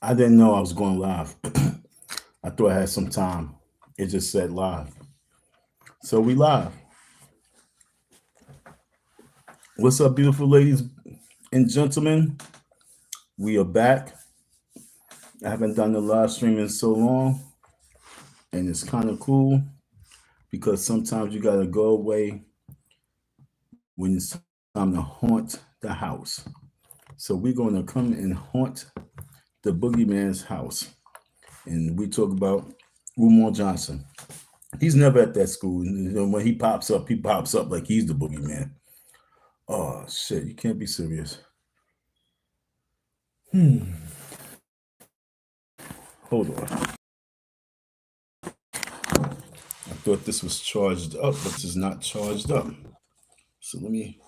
I didn't know I was going live. I thought I had some time. It just said live. So we live. What's up, beautiful ladies and gentlemen? We are back. I haven't done the live stream in so long, and it's kind of cool because sometimes you gotta go away when it's time to haunt the house. So we're gonna come and haunt the boogeyman's house, and we talk about Umar Johnson. He's never at that school. When he pops up like he's the boogeyman. Oh shit! You can't be serious. Hmm. Hold on. I thought this was charged up, but this is not charged up. So let me.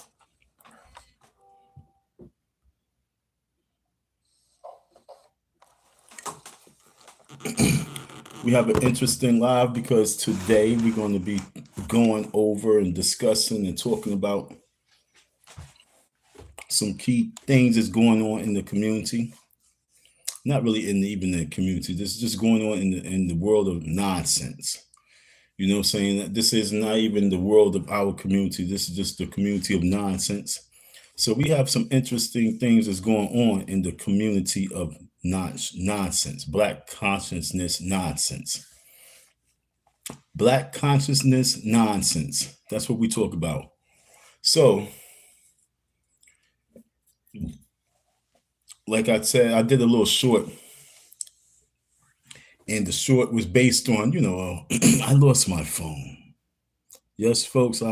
We have an interesting live because today we're going to be going over and discussing and talking about some key things that's going on in the community. Not really in even the community. This is just going on in the world of nonsense. You know what I'm saying? That this is not even the world of our community. This is just the community of nonsense. So we have some interesting things that's going on in the community of nonsense, black consciousness nonsense. Black consciousness nonsense. That's what we talk about. So, like I said, I did a little short, and the short was based on, I lost my phone. Yes, folks,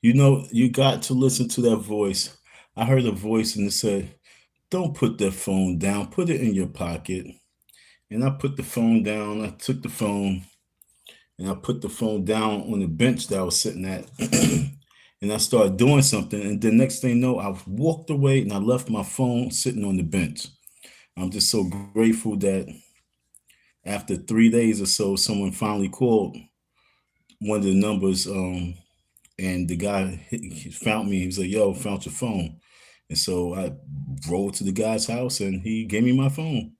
you got to listen to that voice. I heard a voice and it said, "Don't put that phone down. Put it in your pocket." And I put the phone down. I took the phone and I put the phone down on the bench that I was sitting at. And I started doing something. And the next thing you know, I walked away and I left my phone sitting on the bench. I'm just so grateful that after 3 days or so, someone finally called one of the numbers. And the guy he found me. He was like, "Yo, found your phone." And so I rolled to the guy's house and he gave me my phone.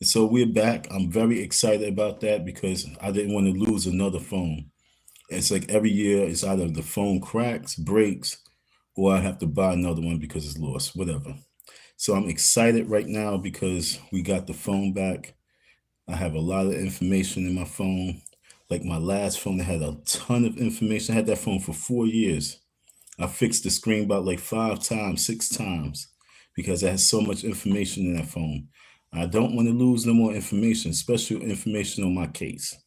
And so we're back. I'm very excited about that because I didn't want to lose another phone. It's like every year it's either the phone cracks, breaks, or I have to buy another one because it's lost, whatever. So I'm excited right now because we got the phone back. I have a lot of information in my phone. Like my last phone that had a ton of information. I had that phone for 4 years. I fixed the screen about like 5 times, 6 times because I had so much information in that phone. I don't want to lose no more information, special information on my case.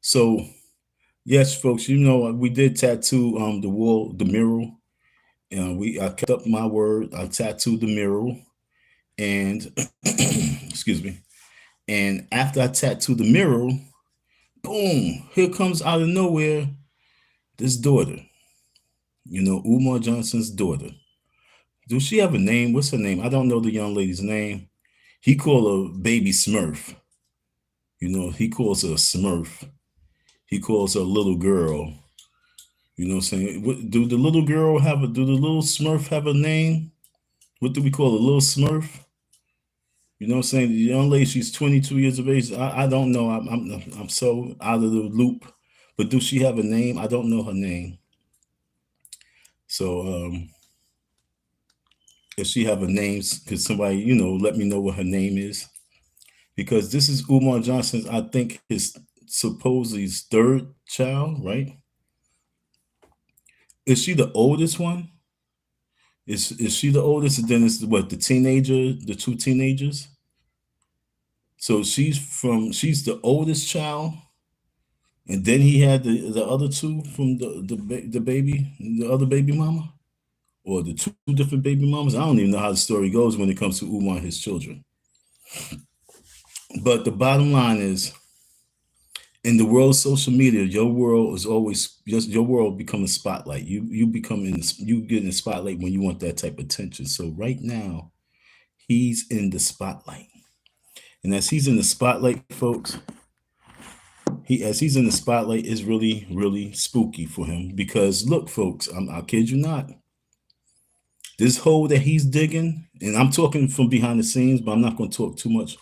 So yes, folks, we did tattoo the wall, the mural. I kept up my word. I tattooed the mural, and excuse me. And after I tattooed the mural, boom! Here comes out of nowhere this daughter. Umar Johnson's daughter. Does she have a name? What's her name? I don't know the young lady's name. He called her Baby Smurf. He calls her Smurf. He calls her little girl. You know what I'm saying? Do the little girl do the little Smurf have a name? What do we call a little Smurf? You know what I'm saying? The young lady, she's 22 years of age. I don't know. I'm so out of the loop. But do she have a name? I don't know her name. So if she have a name, could somebody, let me know what her name is? Because this is Umar Johnson's, I think his supposedly his third child, right? Is she the oldest one? Is she the oldest? And then it's what the two teenagers. So she's the oldest child, and then he had the other two from the baby, the other baby mama, or the two different baby mamas. I don't even know how the story goes when it comes to Umar and his children. But the bottom line is, in the world of social media, your world is always just your world become a spotlight. You get in the spotlight when you want that type of attention. So right now, he's in the spotlight, and as he's in the spotlight, folks, he's in the spotlight is really spooky for him because look, folks, I kid you not. This hole that he's digging, and I'm talking from behind the scenes, but I'm not going to talk too much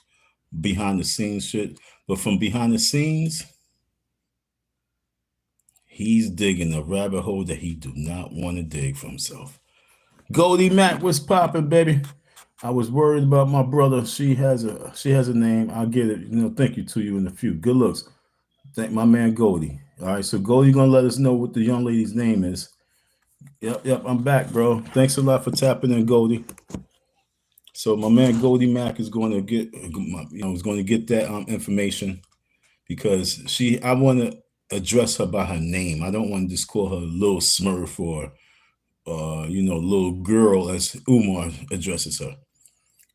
behind the scenes shit. But from behind the scenes, he's digging a rabbit hole that he do not want to dig for himself. Goldie Mac, what's popping, baby? I was worried about my brother. She has a name. I'll get it. Thank you to you in a few. Good looks. Thank my man Goldie. All right, so Goldie gonna let us know what the young lady's name is. Yep, I'm back, bro. Thanks a lot for tapping in, Goldie. So my man Goldie Mac is going to get, is going to get that information because I want to address her by her name. I don't want to just call her Little Smurf or, little girl as Umar addresses her.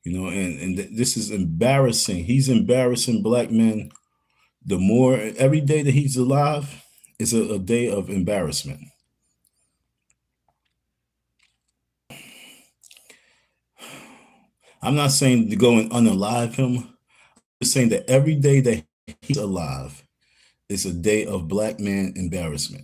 And this is embarrassing. He's embarrassing black men. The more every day that he's alive is a day of embarrassment. I'm not saying to go and unalive him. I'm just saying that every day that he's alive is a day of black man embarrassment.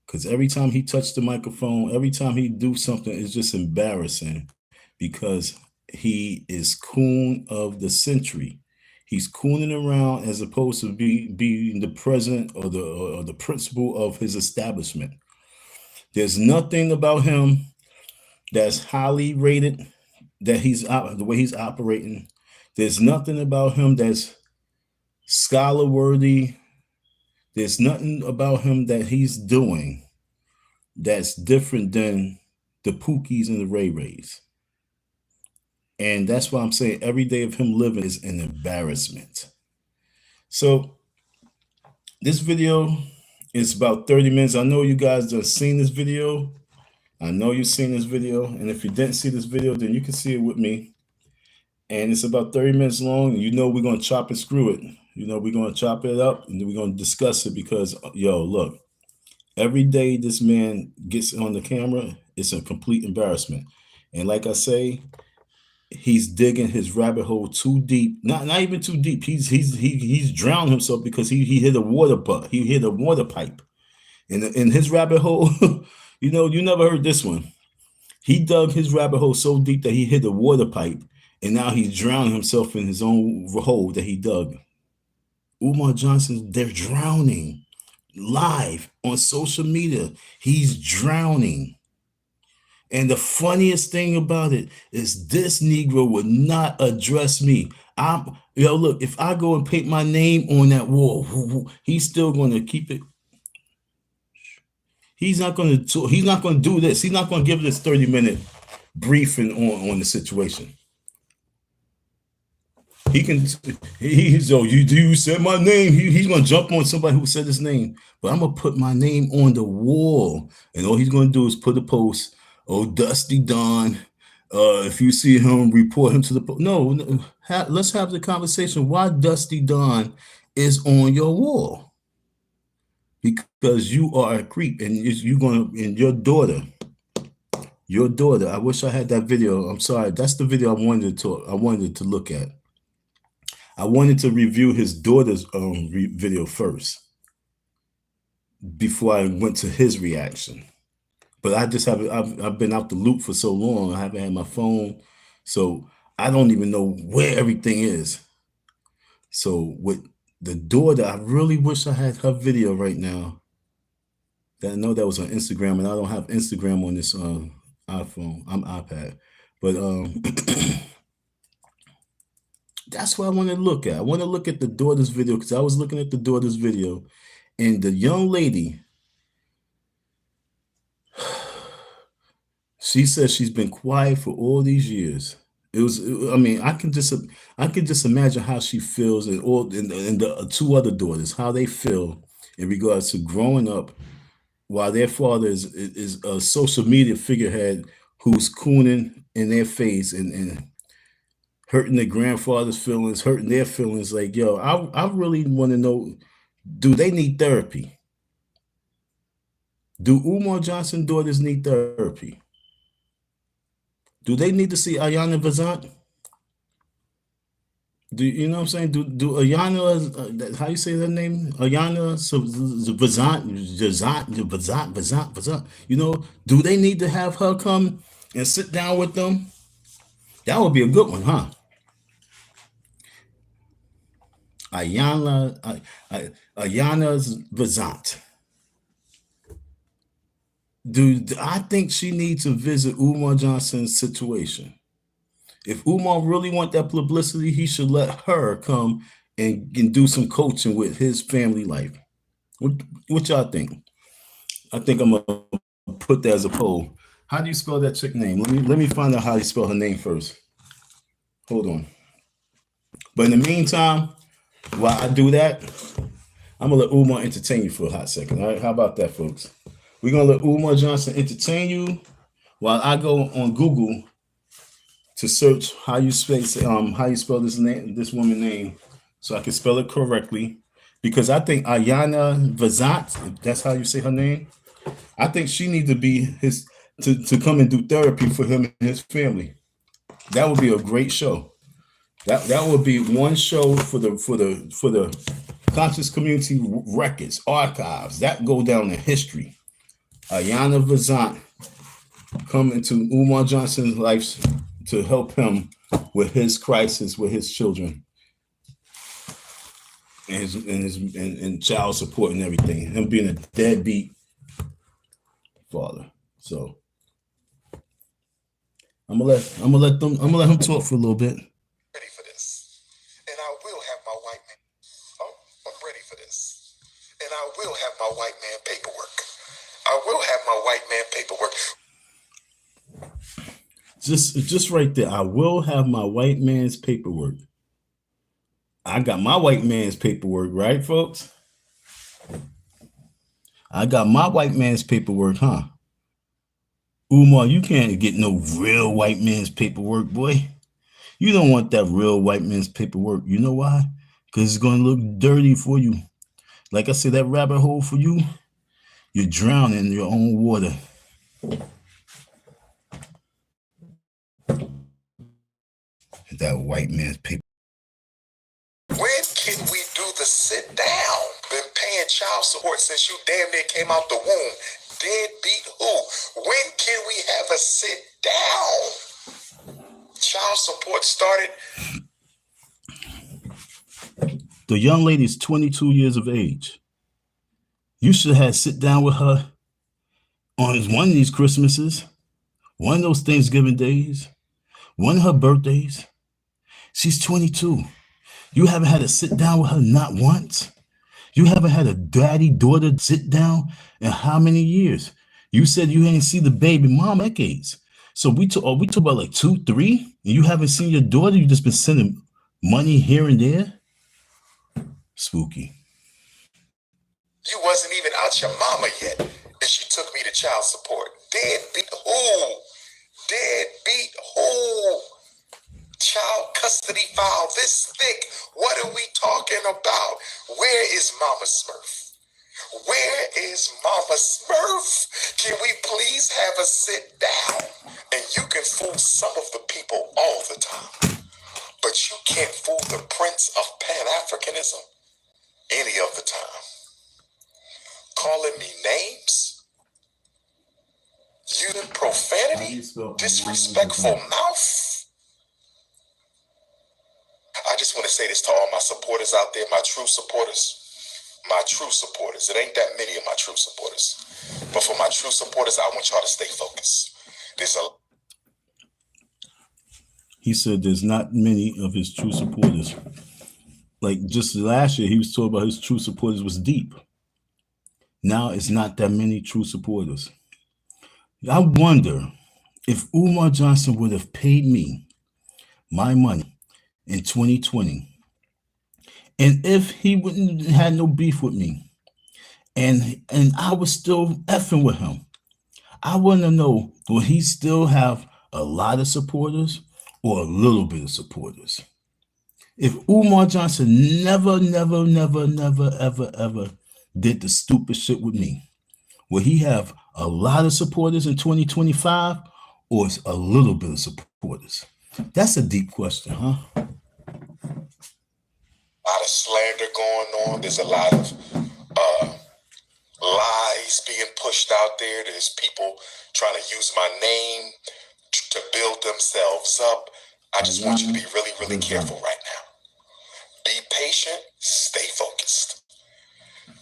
Because every time he touched the microphone, every time he do something, it's just embarrassing because he is coon of the century. He's cooning around as opposed to being the president or the principal of his establishment. There's nothing about him that's highly rated, that the way he's operating. There's nothing about him that's scholar worthy. There's nothing about him that he's doing that's different than the Pookies and the Ray Rays. And that's why I'm saying every day of him living is an embarrassment. So this video is about 30 minutes. I know you guys have seen this video. And if you didn't see this video, then you can see it with me. And it's about 30 minutes long. We're going to chop and screw it. We're going to chop it up and then we're going to discuss it because, look, every day this man gets on the camera, it's a complete embarrassment. And like I say, he's digging his rabbit hole too deep. Not even too deep. He's drowned himself because he hit a water butt. He hit a water pipe. In his rabbit hole, you never heard this one. He dug his rabbit hole so deep that he hit a water pipe, and now he's drowning himself in his own hole that he dug. Umar Johnson, they're drowning live on social media. He's drowning. And the funniest thing about it is this Negro would not address me. Look, if I go and paint my name on that wall, he's still going to keep it. He's not going to do this. He's not going to give this 30-minute briefing on the situation. You said my name. He's going to jump on somebody who said his name. But I'm going to put my name on the wall. And all he's going to do is put a post. Oh, Dusty Don. If you see him, report him to the post. No, let's have the conversation. Why Dusty Don is on your wall? Because you are a creep, and your daughter. I wish I had that video. I'm sorry. That's the video I wanted to look at. I wanted to review his daughter's video first before I went to his reaction. But I've been out the loop for so long. I haven't had my phone, so I don't even know where everything is. So with the daughter, I really wish I had her video right now. I know that was on Instagram, and I don't have Instagram on this iPhone. I'm iPad, but that's what I want to look at. I want to look at the daughter's video because I was looking at the daughter's video, and the young lady, she says she's been quiet for all these years. I can just imagine how she feels and the two other daughters, how they feel in regards to growing up while their father is a social media figurehead who's cooning in their face and hurting their grandfather's feelings, hurting their feelings. Like, yo, I really want to know, do they need therapy? Do Umar Johnson daughters need therapy? Do they need to see Iyanla Vanzant? Do you know what I'm saying? Do Iyanla, how you say that name? Iyanla Vanzant. Do they need to have her come and sit down with them. That would be a good one, huh? Iyanla, Iyanla's Vanzant. Dude, I think she needs to visit Umar Johnson's situation. If Umar really want that publicity, he should let her come and do some coaching with his family life. What y'all think? I think I'm gonna put that as a poll. How do you spell that chick name? Let me find out how you spell her name first. Hold on. But in the meantime, while I do that, I'm gonna let Umar entertain you for a hot second. All right, how about that, folks? We're gonna let Umar Johnson entertain you while I go on Google to search how you spell this name, this woman's name, so I can spell it correctly. Because I think Iyanla Vanzant, that's how you say her name. I think she needs to be to come and do therapy for him and his family. That would be a great show. That would be one show for the conscious community records, archives that go down in history. Iyanla Vanzant come into Umar Johnson's life to help him with his crisis with his children and child support and everything. Him being a deadbeat father. So I'm gonna let him talk for a little bit. Ready for this, and I will have my white man. Oh, I'm ready for this, and I will have my white man paperwork. I will have my white man paperwork. Just right there. I will have my white man's paperwork. I got my white man's paperwork, right, folks? I got my white man's paperwork, huh? Umar, you can't get no real white man's paperwork, boy. You don't want that real white man's paperwork. You know why? Because it's going to look dirty for you. Like I said, that rabbit hole for you, you're drowning in your own water. That white man's paper. When can we do the sit down? Been paying child support since you damn near came out the womb. Deadbeat who? When can we have a sit down? Child support started. The young lady is 22 years of age. You should have sit down with her on one of these Christmases, one of those Thanksgiving days, one of her birthdays. She's 22. You haven't had to sit down with her not once. You haven't had a daddy-daughter sit down in how many years? You said you ain't see the baby mom decades. So we talk about like 2, 3, and you haven't seen your daughter. You just been sending money here and there. Spooky. You wasn't even out your mama yet, and she took me to child support. Deadbeat who? Deadbeat who? Child custody file this thick. What are we talking about? Where is Mama Smurf? Where is Mama Smurf? Can we please have a sit down? And you can fool some of the people all the time, but you can't fool the prince of Pan-Africanism any of the time. Calling me names, using profanity, disrespectful mouth. I just want to say this to all my supporters out there, my true supporters. My true supporters. It ain't that many of my true supporters. But for my true supporters, I want y'all to stay focused. He said there's not many of his true supporters. Like just last year, he was talking about his true supporters was deep. Now it's not that many true supporters. I wonder if Umar Johnson would have paid me my money in 2020, and if he wouldn't had no beef with me, and I was still effing with him, I want to know, will he still have a lot of supporters or a little bit of supporters? If Umar Johnson never, ever did the stupid shit with me, will he have a lot of supporters in 2025 or a little bit of supporters? That's a deep question, huh? A lot of slander going on. There's a lot of lies being pushed out there. There's people trying to use my name, to build themselves up. I just want you to be really, really careful right now. Be patient, stay focused.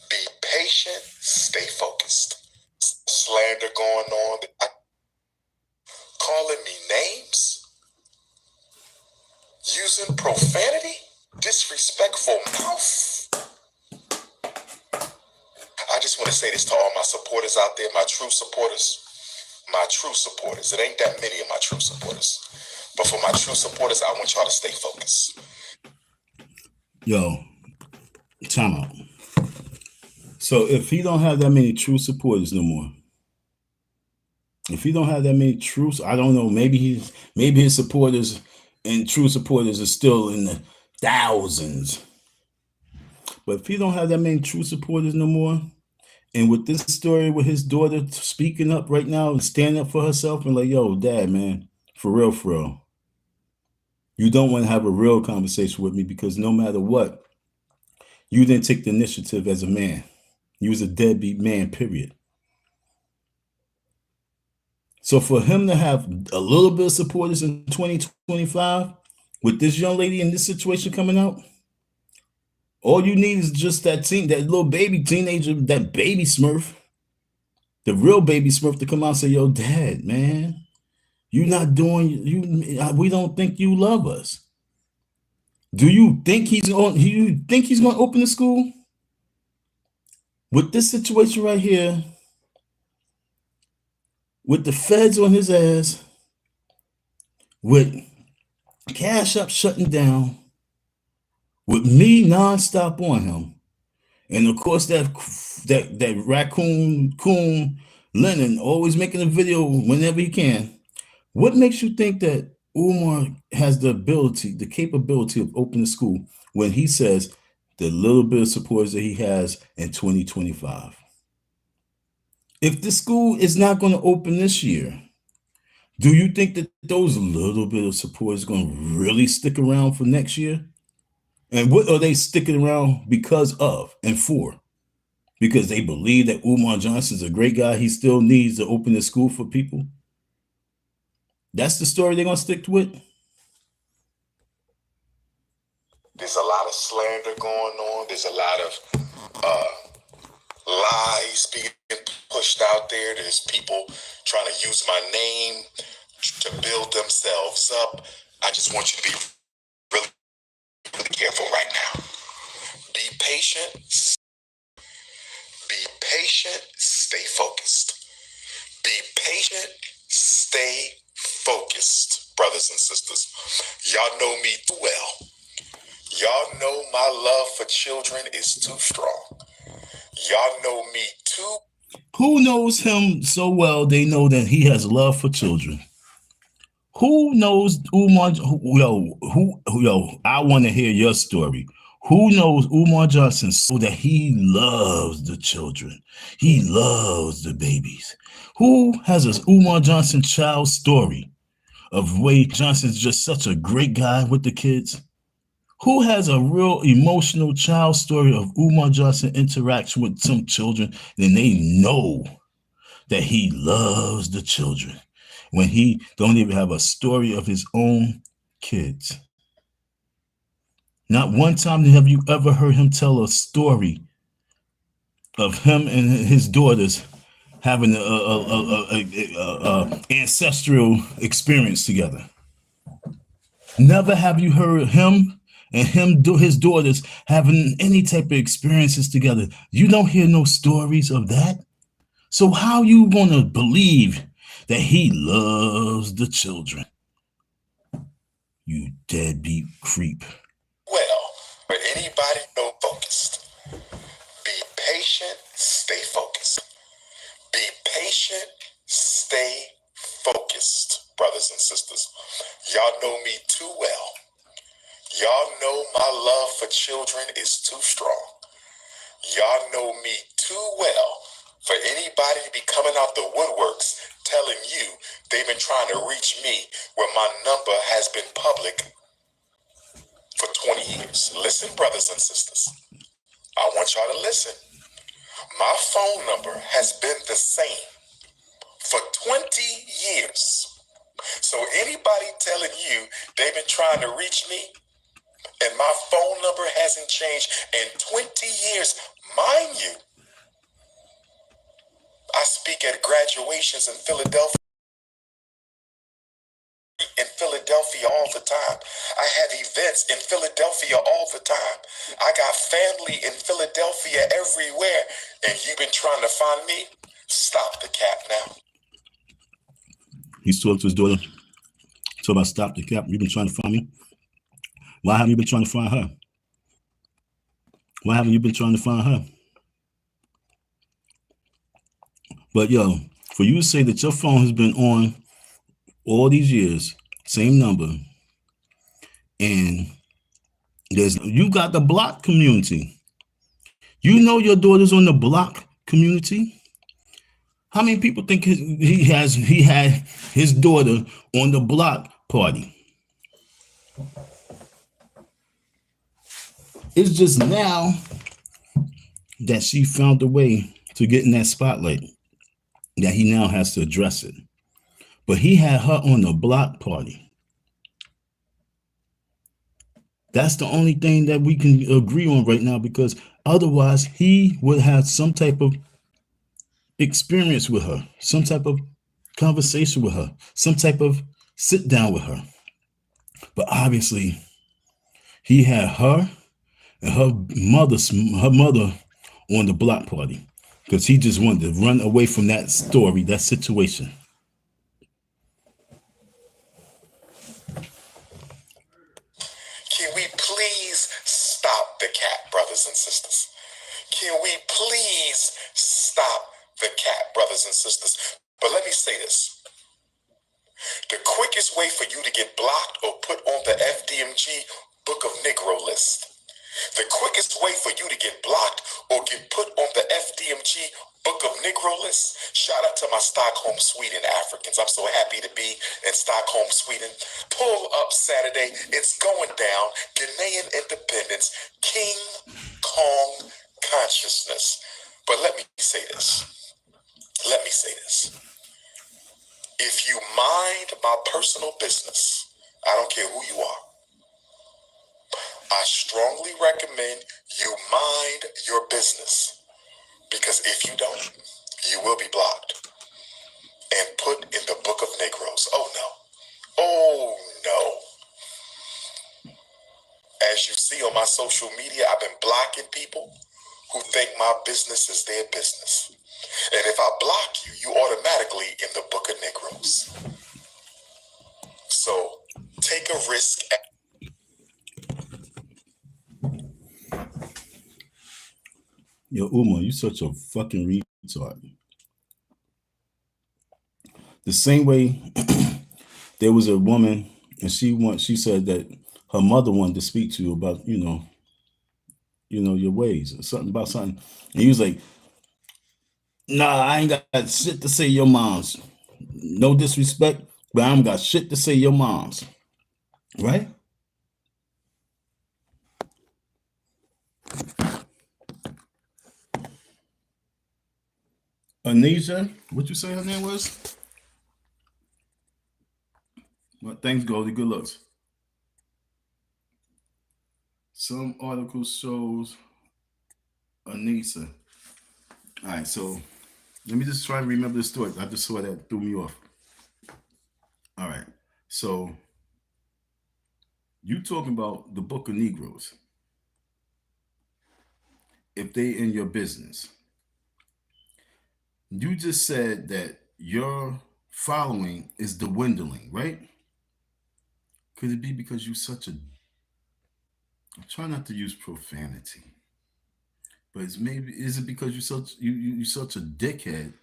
Be patient, stay focused. Slander going on, calling me names, using profanity, disrespectful mouth. I just want to say this to all my supporters out there, my true supporters. It ain't that many of my true supporters. But for my true supporters, I want y'all to stay focused. Yo, time out. So if he don't have that many true supporters no more, if he don't have that many true, I don't know, maybe his supporters and true supporters are still in the thousands. But if he don't have that many true supporters no more, and with this story with his daughter speaking up right now and standing up for herself and like, yo, dad, man, for real, you don't want to have a real conversation with me because no matter what, you didn't take the initiative as a man. You was a deadbeat man, period. So for him to have a little bit of supporters in 2025 with this young lady in this situation coming out, all you need is just that little baby teenager, that baby Smurf, the real baby Smurf to come out and say, yo, dad, man, we don't think you love us. Do you think he's going to open the school? With this situation right here, with the feds on his ass, with Cash App shutting down, with me nonstop on him, and of course that raccoon coon Lennon always making a video whenever he can. What makes you think that Umar has the capability of opening school when he says the little bit of supporters that he has in 2025? If the school is not going to open this year, do you think that those little bit of support is going to really stick around for next year? And what are they sticking around because of and for? Because they believe that Umar Johnson's a great guy. He still needs to open the school for people. That's the story they're going to stick with. There's a lot of slander going on. There's a lot of lies being pushed out there. There's people trying to use my name to build themselves up. I just want you to be really, really careful right now. Be patient. Be patient. Stay focused. Be patient. Stay focused, brothers and sisters. Y'all know me too well. Y'all know my love for children is too strong. Y'all know me too. Who knows him so well they know that he has love for children? Who knows Umar? Yo, I want to hear your story. Who knows Umar Johnson so that he loves the children? He loves the babies. Who has a Umar Johnson child story of way Johnson's just such a great guy with the kids? Who has a real emotional child story of Umar Johnson interaction with some children and they know that he loves the children when he don't even have a story of his own kids? Not one time have you ever heard him tell a story of him and his daughters having a ancestral experience together. Never have you heard him and his daughters having any type of experiences together. You don't hear no stories of that. So how you gonna believe that he loves the children? You deadbeat creep. Well, but anybody know focused. Be patient, stay focused. Be patient, stay focused, brothers and sisters. Y'all know me too well. Y'all know my love for children is too strong. Y'all know me too well for anybody to be coming out the woodworks telling you they've been trying to reach me when my number has been public for 20 years. Listen, brothers and sisters, I want y'all to listen. My phone number has been the same for 20 years. So anybody telling you they've been trying to reach me and my phone number hasn't changed in 20 years, mind you, I speak at graduations in Philadelphia. All the time. I have events in Philadelphia all the time. I got family in Philadelphia everywhere, and you've been trying to find me? Stop the cap now. He's talking to his daughter. Talk about stop the cap. You've been trying to find me. Why haven't you been trying to find her? Why haven't you been trying to find her? But yo, for you to say that your phone has been on all these years, same number, and you got the block community. You know your daughter's on the block community. How many people think he had his daughter on the block party? It's just now that she found a way to get in that spotlight that he now has to address it. But he had her on the block party. That's the only thing that we can agree on right now, because otherwise he would have some type of experience with her, some type of conversation with her, some type of sit down with her. But obviously he had her and her mother on the block party because he just wanted to run away from that story, that situation. Can we please stop the cap, brothers and sisters? Can we please stop the cap, brothers and sisters? But let me say this. The quickest way for you to get blocked or put on the FDMG Book of Negro list, the quickest way for you to get blocked or get put on the FDMG Book of Negro list, shout out to my Stockholm, Sweden Africans. I'm so happy to be in Stockholm, Sweden. Pull up Saturday. It's going down. Ghanaian independence. King Kong consciousness. But let me say this. Let me say this. If you mind my personal business, I don't care who you are, I strongly recommend you mind your business, because if you don't, you will be blocked and put in the Book of Negroes. Oh no. Oh no. As you see on my social media, I've been blocking people who think my business is their business. And if I block you, you automatically in the Book of Negroes. So take a risk. Yo, Umar, you such a fucking retard. The same way there was a woman and she said that her mother wanted to speak to you about, you know, your ways, something about something. And he was like, nah, I ain't got shit to say your moms. No disrespect, but I ain't got shit to say your moms. Right? Anisha, what you say her name was? Well, thanks, Goldie. Good looks. Some article shows Anissa. All right, so let me just try to remember the story. I just saw that, threw me off. All right, so you talking about the Book of Negroes. If they in your business, you just said that your following is dwindling, right? Could it be because you such a, I try not to use profanity, but is it because you such a dickhead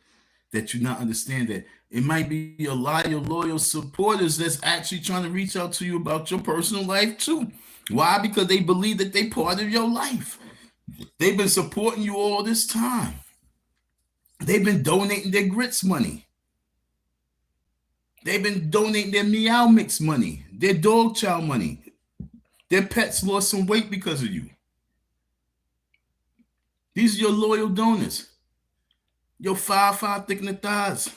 that you not understand that it might be a lot of your loyal supporters that's actually trying to reach out to you about your personal life too? Why? Because they believe that they part of your life. They've been supporting you all this time. They've been donating their grits money. They've been donating their Meow Mix money, their dog chow money. Their pets lost some weight because of you. These are your loyal donors. Your 5 thick in the thighs.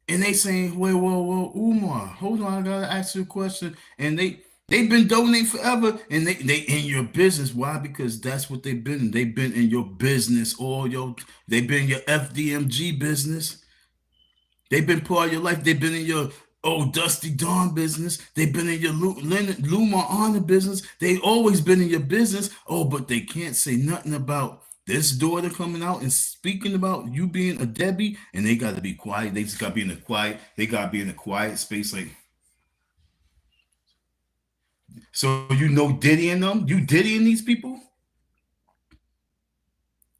And they saying, well, Umar, hold on, I gotta ask you a question. And they've been donating forever, and they in your business. Why? Because that's what they've been. They've been in your business, they've been in your FDMG business. They've been part of your life. They've been in your Dusty Dawn business. They've been in your Luma Honor business. They've always been in your business. Oh, but they can't say nothing about this daughter coming out and speaking about you being a deadbeat, and they got to be quiet. They just got to be in the quiet. They got to be in a quiet space. Like, so Diddy and them. You Diddy and these people.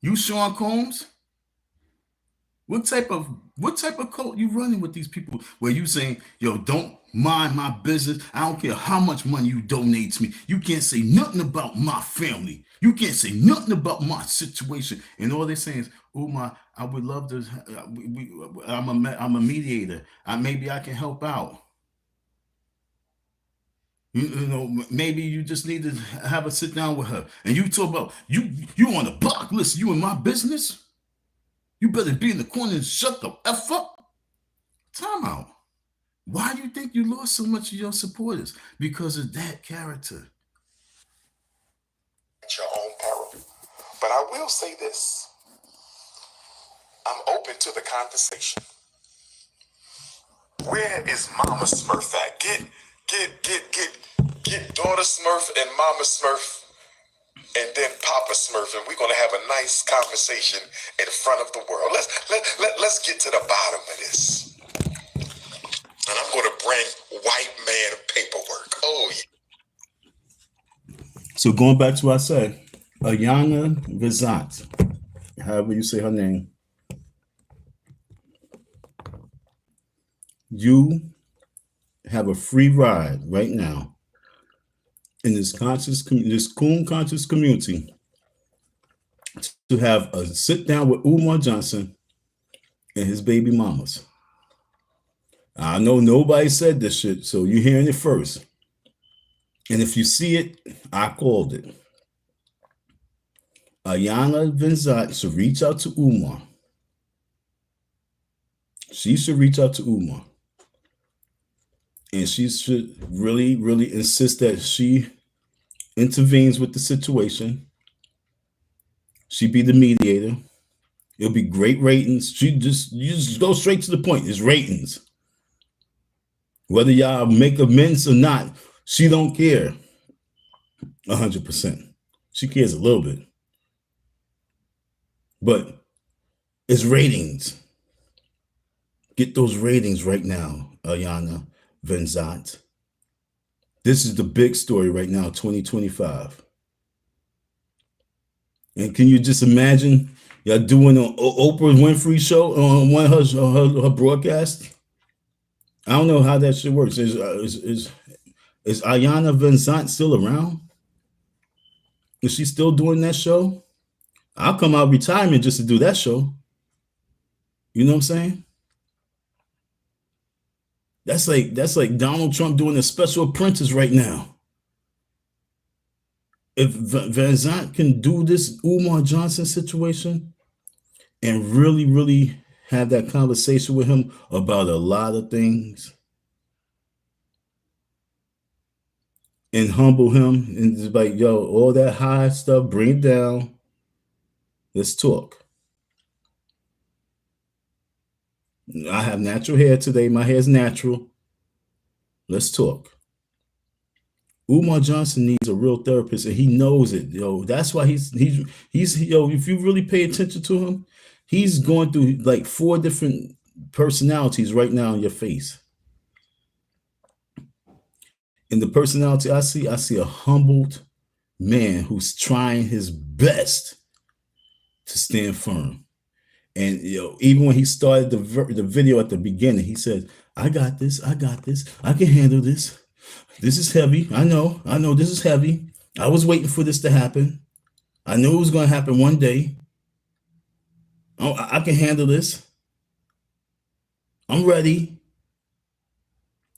You Sean Combs. What type of cult you running with these people where you saying, yo, don't mind my business. I don't care how much money you donate to me. You can't say nothing about my family. You can't say nothing about my situation. And all they're saying is, oh my, I would love to. I'm a mediator. Maybe I can help out. You know, maybe you just need to have a sit down with her. And you talk about you on the block list. You in my business. You better be in the corner and shut the F up. Time out. Why do you think you lost so much of your supporters? Because of that character. Your own peril. But I will say this. I'm open to the conversation. Where is Mama Smurf at? Get daughter Smurf and Mama Smurf and then Papa Smurf, and we're gonna have a nice conversation in front of the world. Let's get to the bottom of this. And I'm gonna bring white man paperwork. Oh yeah. So going back to what I said, Iyanla Vanzant, however you say her name, you have a free ride right now in this coon conscious community to have a sit down with Umar Johnson and his baby mamas. I know nobody said this shit, so you're hearing it first. And if you see it, I called it. Iyanla Vanzant should reach out to Umar. She should reach out to Umar. And she should really, really insist that she intervenes with the situation. She be the mediator. It'll be great ratings. You just go straight to the point. It's ratings. Whether y'all make amends or not, she don't care 100%. She cares a little bit. But it's ratings. Get those ratings right now, Iyanla Vanzant. This is the big story right now, 2025. And can you just imagine y'all doing an Oprah Winfrey show on one of her broadcasts? I don't know how that shit works. Is Iyanla Vanzant still around? Is she still doing that show? I'll come out of retirement just to do that show. You know what I'm saying? That's like Donald Trump doing a Special Apprentice right now. If Vanzant can do this Umar Johnson situation and really, really have that conversation with him about a lot of things and humble him and just like, yo, all that high stuff, bring it down. Let's talk. I have natural hair today. My hair is natural. Let's talk. Umar Johnson needs a real therapist, and he knows it. Yo, that's why he's yo. If you really pay attention to him, he's going through like 4 different personalities right now in your face. In the personality I see a humbled man who's trying his best to stand firm. And even when he started the video at the beginning, he said, I got this, I can handle this. This is heavy. I know this is heavy. I was waiting for this to happen. I knew it was going to happen one day. Oh, I can handle this. I'm ready.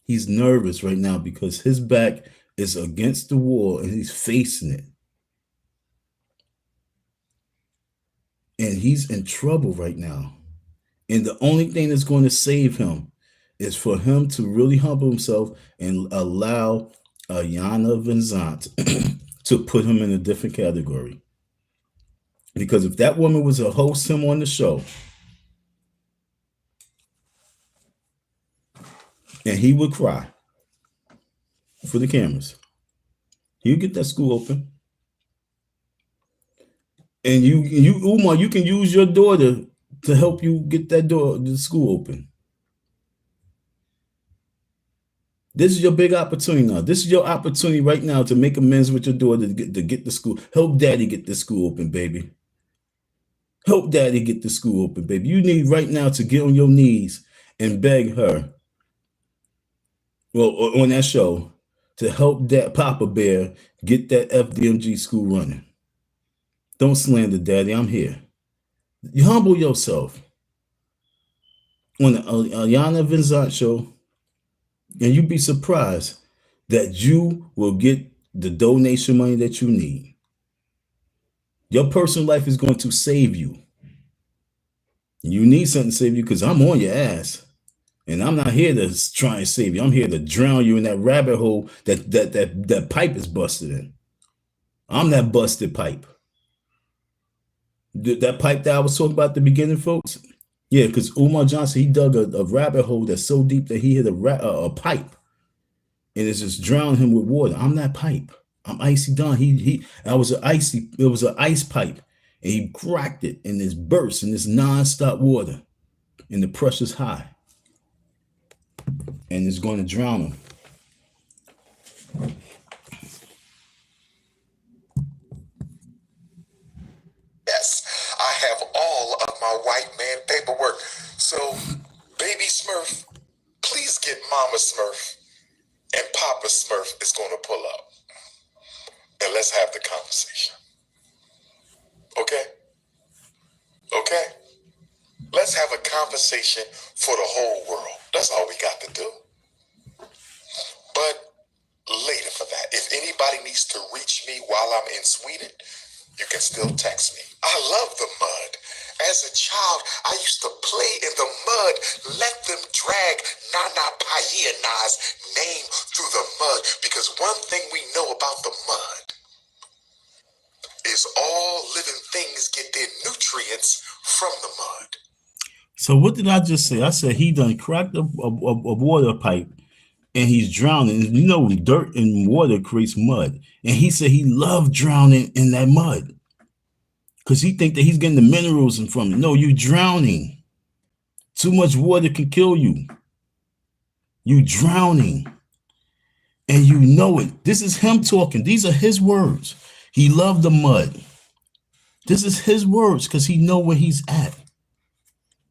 He's nervous right now because his back is against the wall and he's facing it. And he's in trouble right now. And the only thing that's going to save him is for him to really humble himself and allow Iyanla Vanzant to put him in a different category. Because if that woman was to host him on the show, and he would cry for the cameras, he'll get that school open. And you Umar, you can use your daughter to help you get the school open. This is your big opportunity now. This is your opportunity right now to make amends with your daughter to get the school. Help daddy get the school open, baby. Help daddy get the school open, baby. You need right now to get on your knees and beg her, well, on that show, to help that Papa Bear get that FDMG school running. Don't slander daddy. I'm here. You humble yourself on the Iyanla Vanzant show, and you'd be surprised that you will get the donation money that you need. Your personal life is going to save you. You need something to save you because I'm on your ass. And I'm not here to try and save you. I'm here to drown you in that rabbit hole that pipe is busted in. I'm that busted pipe. That pipe that I was talking about at the beginning, folks. Yeah, because Umar Johnson, he dug a rabbit hole that's so deep that he hit a pipe. And it's just drowning him with water. I'm that pipe. I'm Icy Don. It was an ice pipe. And he cracked it and it's burst and it's non-stop water. And the pressure's high. And it's going to drown him. Yes, I have all of my white man paperwork. So, baby Smurf, please get Mama Smurf, and Papa Smurf is going to pull up. And let's have the conversation. Okay? Okay? Let's have a conversation for the whole world. That's all we got to do. But later for that, if anybody needs to reach me while I'm in Sweden, you can still text me. I love the mud. As a child, I used to play in the mud. Let them drag Nana Payana's name through the mud. Because one thing we know about the mud is all living things get their nutrients from the mud. So what did I just say? I said he done cracked a water pipe and he's drowning. And you know, dirt and water creates mud. And he said he loved drowning in that mud because he think that he's getting the minerals from it. No, you drowning. Too much water can kill you. You drowning. And you know it. This is him talking. These are his words. He loved the mud. This is his words because he know where he's at.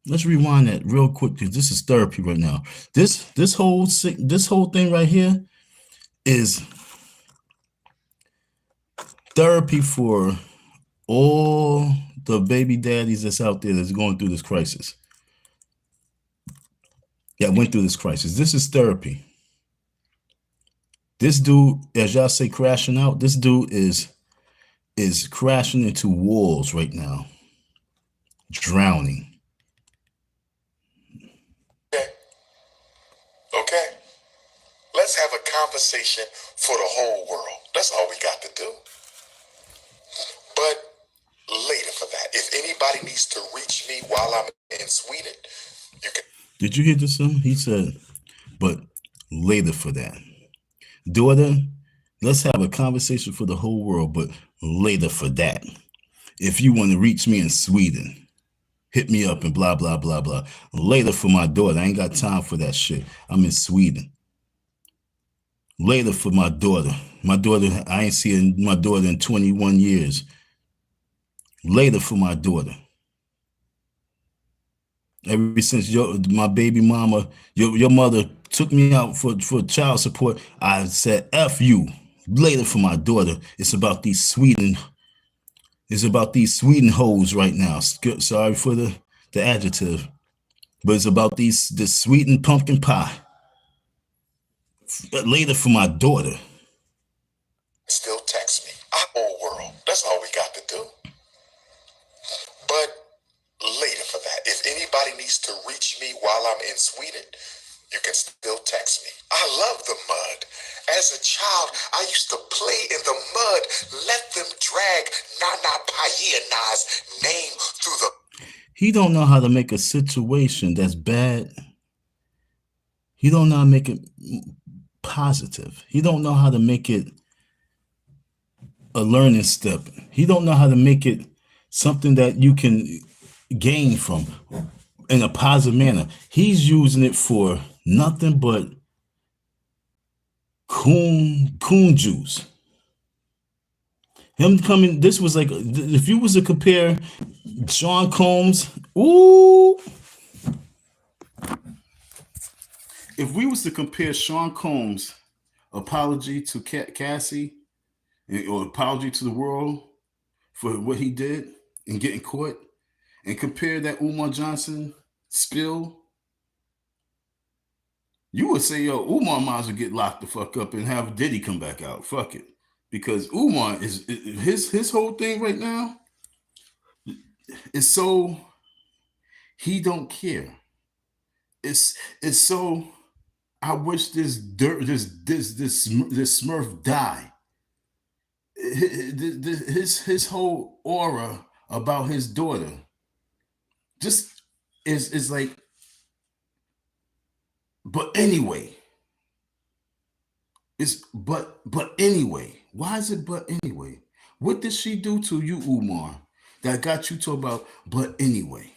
Let's rewind that real quick because this is therapy right now. This whole thing right here is therapy for all the baby daddies that's out there that's going through this crisis. Yeah, went through this crisis. This is therapy. This dude, as y'all say, crashing out. This dude is crashing into walls right now, drowning. Okay? Let's have a conversation for the whole world. That's all we got to do. But later for that, if anybody needs to reach me while I'm in Sweden, you can. Did you hear this? He said, but later for that. Daughter, let's have a conversation for the whole world, but later for that. If you want to reach me in Sweden, hit me up and blah, blah, blah, blah. Later for my daughter. I ain't got time for that shit. I'm in Sweden. Later for my daughter. My daughter, I ain't seen my daughter in 21 years. Later for my daughter. Ever since my baby mama, your mother took me out for child support, I said, F you. Later for my daughter. It's about these Sweden hoes right now. Sorry for the adjective. But it's about this Sweden pumpkin pie. Later for my daughter. Still text me. Our whole world. That's all we got to do. But later for that, if anybody needs to reach me while I'm in Sweden, You can still text me. I love the mud. As a child, I used to play in the mud. Let them drag Nana Payana's name through the... He don't know how to make a situation that's bad. He don't know how to make it positive. He don't know how to make it a learning step. He don't know how to make it something that you can gain from in a positive manner. He's using it for nothing but coon juice. Him coming, this was like, if you was to compare Sean Combs, ooh, if we was to compare Sean Combs' apology to Cassie, or apology to the world for what he did and getting caught, and compare that Umar Johnson spill, you would say, yo, Umar might as well get locked the fuck up and have Diddy come back out. Fuck it. Because Umar is his whole thing right now is so he don't care. It's so I wish this Smurf die. His whole aura about his daughter just is like, but anyway. But anyway. Why is it but anyway? What did she do to you, Umar, that got you to about but anyway?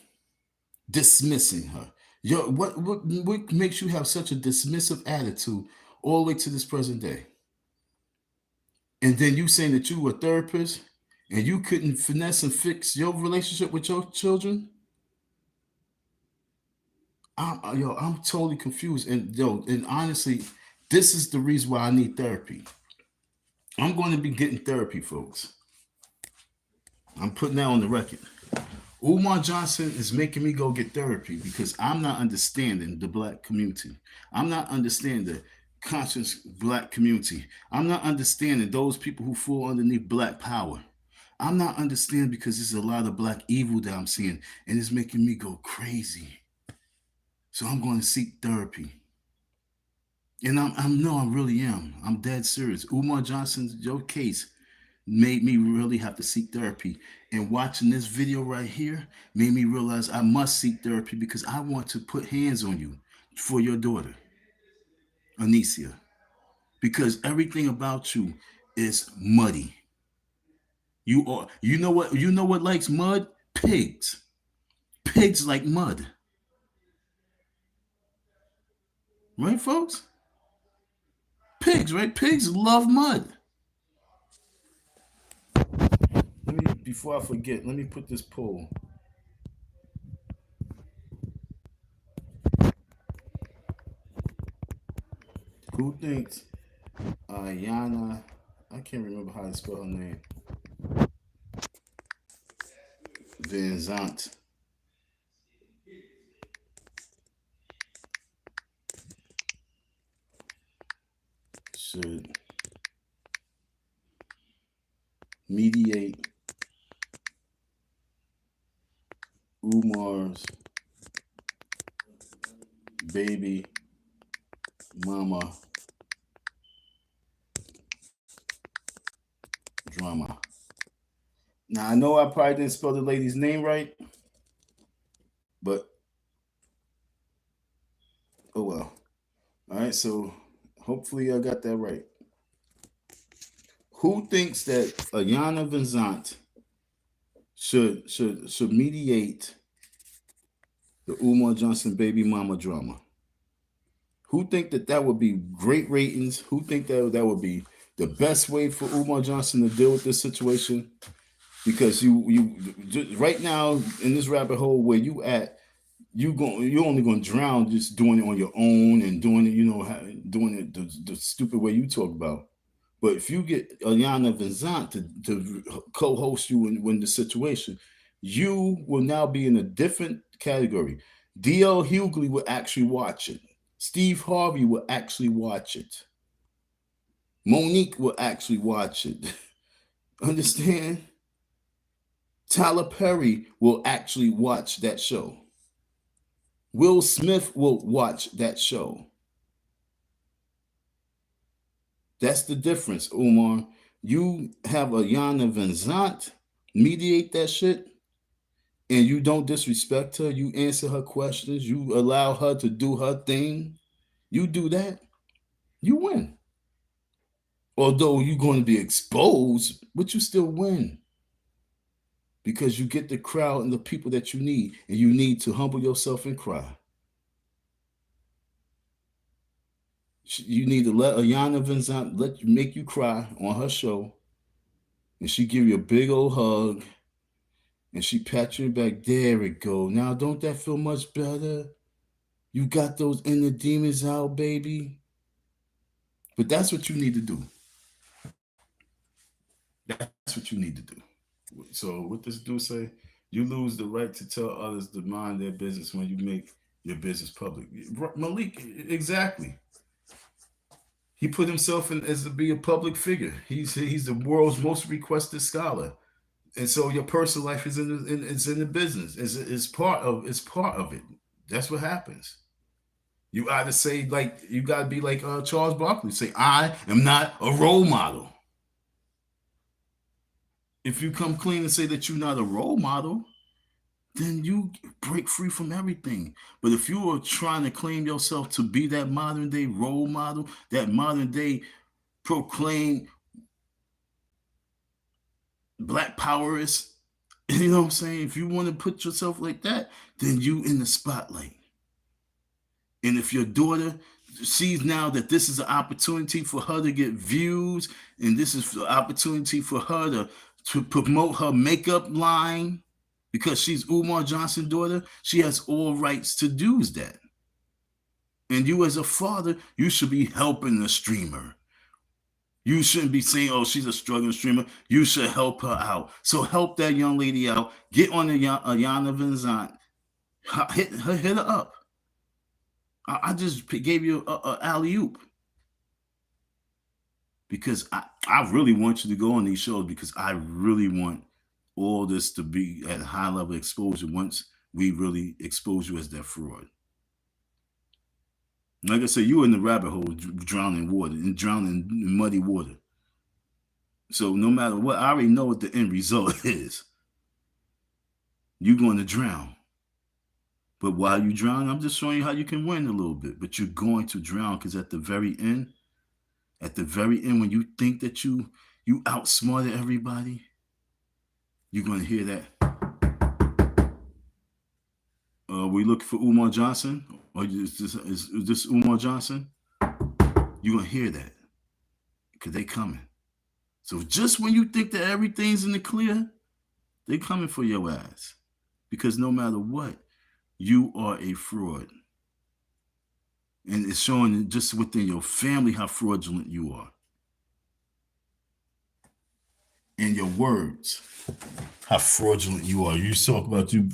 Dismissing her. Yo, what makes you have such a dismissive attitude all the way to this present day? And then you saying that you were a therapist and you couldn't finesse and fix your relationship with your children? I'm totally confused. And honestly, this is the reason why I need therapy. I'm going to be getting therapy, folks. I'm putting that on the record. Umar Johnson is making me go get therapy because I'm not understanding the black community. I'm not understanding the conscious black community. I'm not understanding those people who fall underneath black power. I'm not understanding because there's a lot of black evil that I'm seeing and it's making me go crazy. So I'm going to seek therapy. And I really am. I'm dead serious. Umar Johnson's your case made me really have to seek therapy. And watching this video right here made me realize I must seek therapy because I want to put hands on you for your daughter, Anicia. Because everything about you is muddy. You know what likes mud? Pigs. Pigs like mud. Right, folks? Pigs, right? Pigs love mud. Before I forget, let me put this poll. Who thinks Iyanla, I can't remember how to spell her name, Vanzant, should mediate Umar's baby mama drama? Now, I know I probably didn't spell the lady's name right, but oh well. All right, so hopefully I got that right. Who thinks that Iyanla Vanzant should mediate the Umar Johnson baby mama drama? Who think that would be great ratings? Who think that would be the best way for Umar Johnson to deal with this situation? Because you right now in this rabbit hole where you at, you're only going to drown just doing it on your own and doing it, doing it the stupid way you talk about. But if you get Iyanla Vanzant to co-host you in the situation, you will now be in a different category. D.L. Hughley will actually watch it. Steve Harvey will actually watch it. Monique will actually watch it. Understand? Tyler Perry will actually watch that show. Will Smith will watch that show. That's the difference, Umar. You have Iyanla Vanzant mediate that shit, and you don't disrespect her. You answer her questions. You allow her to do her thing. You do that, you win. Although you're going to be exposed, but you still win. Because you get the crowd and the people that you need, and you need to humble yourself and cry. You need to let Iyanla Vanzant make you cry on her show, and she give you a big old hug, and she pat you back. There it go. Now, don't that feel much better? You got those inner demons out, baby. But that's what you need to do. That's what you need to do. So, what this dude say? You lose the right to tell others to mind their business when you make your business public. Malik, exactly. He put himself in as to be a public figure. He's the world's most requested scholar, and so your personal life is in the business. It's part of it. That's what happens. You either say like you gotta be like Charles Barkley. Say I am not a role model. If you come clean and say that you're not a role model, then you break free from everything. But if you are trying to claim yourself to be that modern day role model, that modern day proclaim black power is, you know what I'm saying? If you want to put yourself like that, then you in the spotlight. And if your daughter sees now that this is an opportunity for her to get views, and this is the opportunity for her to promote her makeup line, because she's Umar Johnson's daughter, she has all rights to do that. And you as a father, you should be helping the streamer. You shouldn't be saying, oh, she's a struggling streamer. You should help her out. So help that young lady out. Get on the Iyanla Vanzant. Hit her up. I just gave you a alley-oop. Because I really want you to go on these shows, because I really want all this to be at high level exposure once we really expose you as that fraud. Like I said, you were in the rabbit hole, drowning water and drowning in muddy water. So no matter what, I already know what the end result is. You're going to drown. But while you drown, I'm just showing you how you can win a little bit. But you're going to drown, because at the very end, when you think that you outsmarted everybody, you're going to hear that. We looking for Umar Johnson? Or is this Umar Johnson? You're going to hear that, because they coming. So just when you think that everything's in the clear, they coming for your ass. Because no matter what, you are a fraud. And it's showing just within your family how fraudulent you are. In your words, how fraudulent you are. You talk about you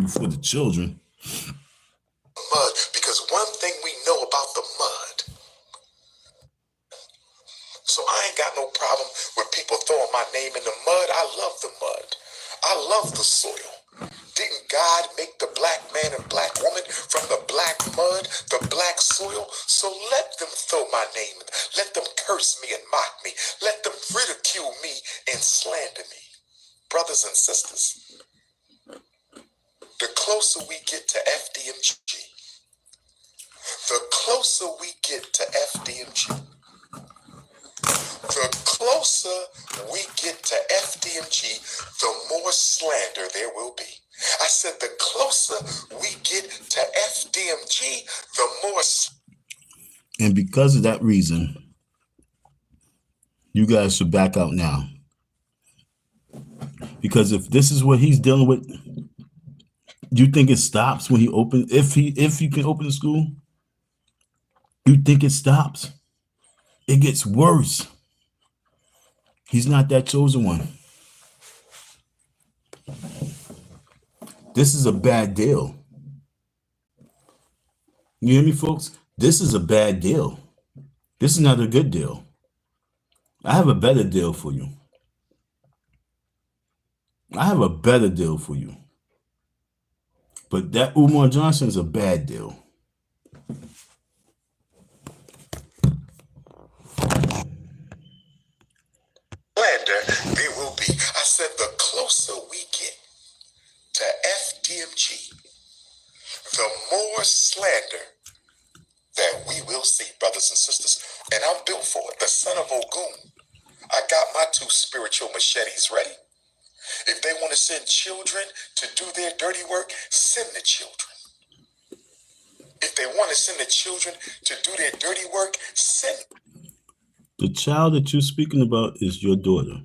for the children. Mud, because one thing we know about the mud. So I ain't got no problem with people throwing my name in the mud. I love the mud. I love the soil. Didn't God make the black man and black woman from the black mud, the black soil? So let them throw my name. Let them curse me and mock me. Let them ridicule me and slander me. Brothers and sisters, the closer we get to FDMG, the closer we get to FDMG, the closer we get to FDMG, the more slander there will be. I said the closer we get to FDMG, the more. And because of that reason, you guys should back out now. Because if this is what he's dealing with, you think it stops when he opens? If you can open the school, you think it stops? It gets worse. He's not that chosen one. This is a bad deal. You hear me, folks? This is a bad deal. This is not a good deal. I have a better deal for you. I have a better deal for you. But that Umar Johnson is a bad deal. Slander there will be. I said the closer we get to FDMG, the more slander that we will see, brothers and sisters. And I'm built for it. The son of Ogun. I got my 2 spiritual machetes ready. If they want to send children to do their dirty work, send the children. If they want to send the children to do their dirty work, send. The child that you're speaking about is your daughter.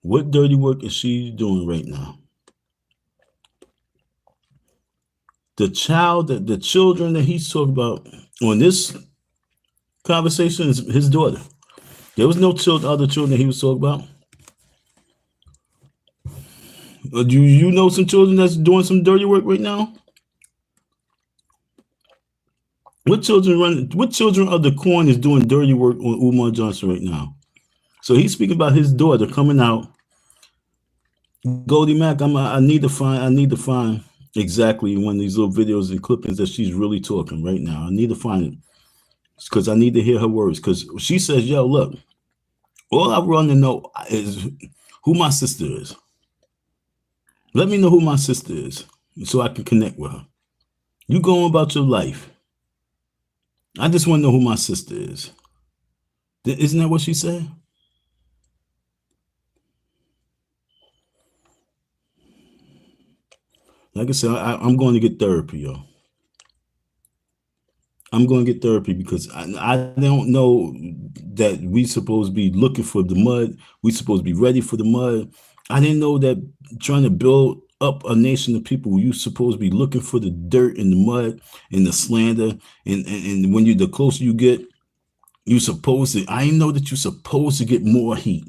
What dirty work is she doing right now? The children that he's talking about on this conversation is his daughter. There was no other children that he was talking about. Do you know some children that's doing some dirty work right now? What children of the corn is doing dirty work on Umar Johnson right now? So he's speaking about his daughter coming out. Goldie Mac, I need to find exactly one of these little videos and clippings that she's really talking right now. I need to find it because I need to hear her words. Because she says, "Yo, look, all I want to know is who my sister is. Let me know who my sister is so I can connect with her. You go on about your life. I just want to know who my sister is." Isn't that what she said? Like I said, I'm going to get therapy, yo. I'm going to get therapy because I don't know that we supposed to be looking for the mud. We supposed to be ready for the mud. I didn't know that trying to build up a nation of people, you supposed to be looking for the dirt and the mud and the slander. And when the closer you get, you supposed to, I know that you're supposed to get more heat.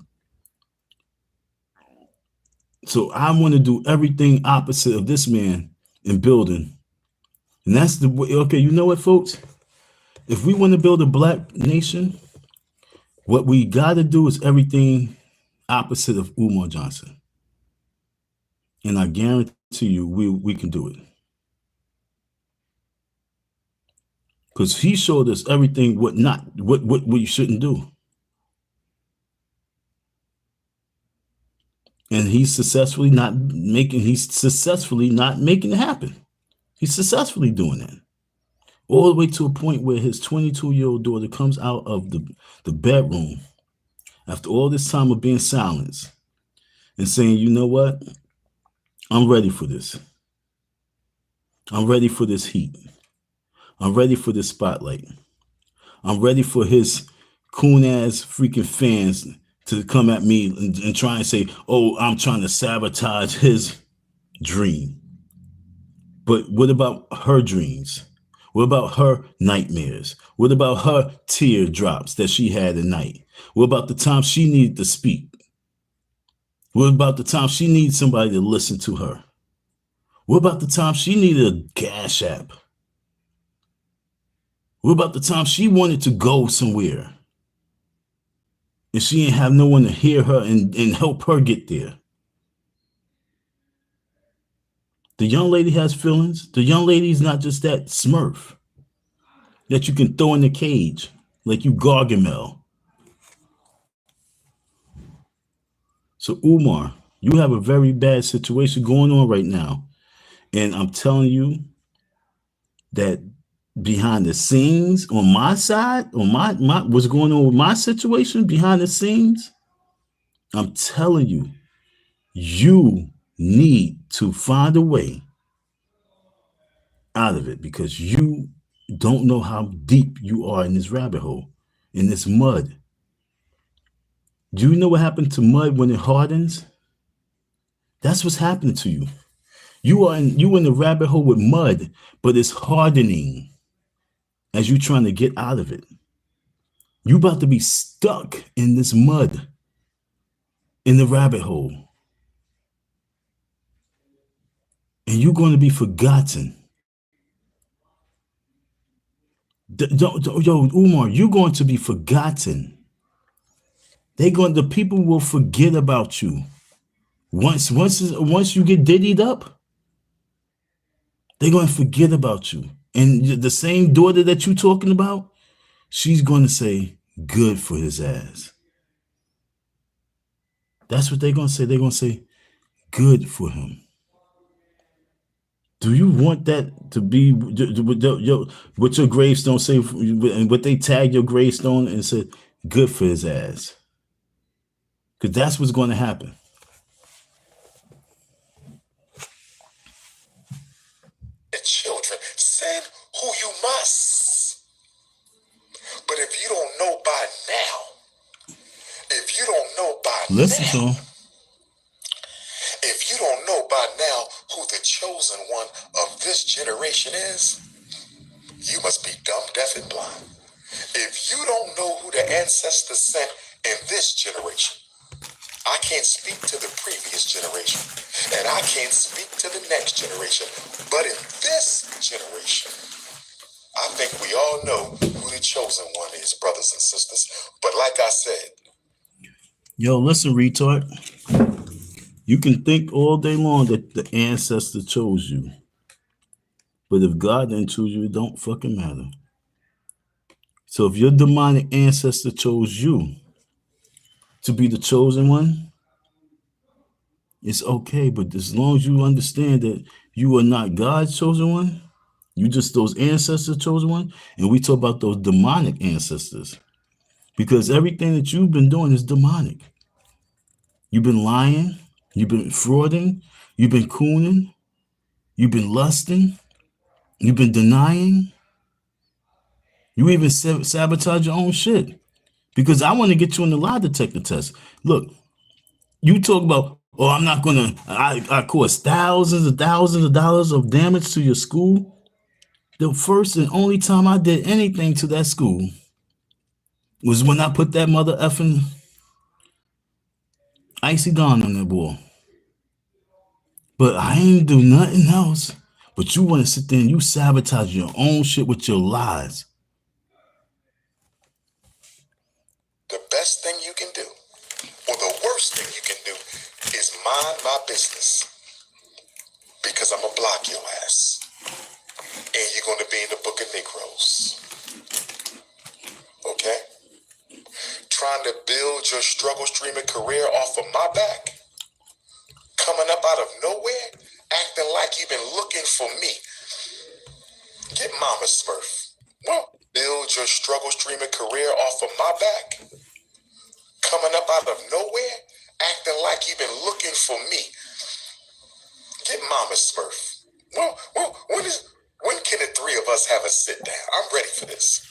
So I want to do everything opposite of this man in building. And that's the way. Okay, you know what, folks? If we want to build a black nation, what we got to do is everything opposite of Umar Johnson. And I guarantee you, we can do it. Because he showed us everything what we shouldn't do. And he's successfully not making it happen. He's successfully doing that. All the way to a point where his 22-year-old daughter comes out of the bedroom after all this time of being silenced and saying, "You know what? I'm ready for this. I'm ready for this heat. I'm ready for this spotlight. I'm ready for his coon-ass freaking fans to come at me and try and say, oh, I'm trying to sabotage his dream." But what about her dreams? What about her nightmares? What about her teardrops that she had at night? What about the time she needed to speak? What about the time she needed somebody to listen to her? What about the time she needed a cash app? What about the time she wanted to go somewhere and she didn't have no one to hear her and help her get there? The young lady has feelings. The young lady's not just that Smurf that you can throw in the cage like you Gargamel. So Umar, you have a very bad situation going on right now. And I'm telling you that behind the scenes on my side, on my what's going on with my situation behind the scenes, I'm telling you, you need to find a way out of it because you don't know how deep you are in this rabbit hole, in this mud. Do you know what happened to mud when it hardens? That's what's happening to you. You in the rabbit hole with mud, but it's hardening as you're trying to get out of it. You about to be stuck in this mud, in the rabbit hole. And you're going to be forgotten. Yo, Umar, you're going to be forgotten. The people will forget about you. Once you get diddied up, They're going to forget about you. And the same daughter that you're talking about, she's going to say, good for his ass. That's what they're going to say. They're going to say, good for him. Do you want that to be what your gravestone say, and what they tag your gravestone and say, good for his ass? Because that's what's going to happen. The children, send who you must. But if you don't know by now, if you don't know by Listen now, to him. if you don't know by now who the chosen one of this generation is, you must be dumb, deaf, and blind. If you don't know who the ancestors sent in this generation, I can't speak to the previous generation, and I can't speak to the next generation. But in this generation, I think we all know who the chosen one is, brothers and sisters. But like I said, Yo, listen, retard. You can think all day long that the ancestor chose you. But if God didn't choose you, it don't fucking matter. So if your demonic ancestor chose you to be the chosen one, it's okay. But as long as you understand that you are not God's chosen one, you just those ancestors chosen one, and we talk about those demonic ancestors. Because everything that you've been doing is demonic. You've been lying, you've been frauding, you've been cooning, you've been lusting, you've been denying. You even sabotage your own shit. Because I want to get you in the lie detector test. Look, you talk about, oh, I'm not going to, I caused thousands and thousands of dollars of damage to your school. The first and only time I did anything to that school was when I put that mother effing icy dawn on that wall. But I ain't do nothing else. But you want to sit there and you sabotage your own shit with your lies. the best thing you can do, or the worst thing you can do, is mind my business. Because I'm going to block your ass. And you're going to be in the book of Negroes. Okay? Trying to build your struggle streaming career off of my back. Coming up out of nowhere, acting like you've been looking for me. Get Mama Smurf. Well, build your struggle streaming career off of my back. Coming up out of nowhere, acting like you've been looking for me. Get Mama Smurf. Well, when can the three of us have a sit down? I'm ready for this.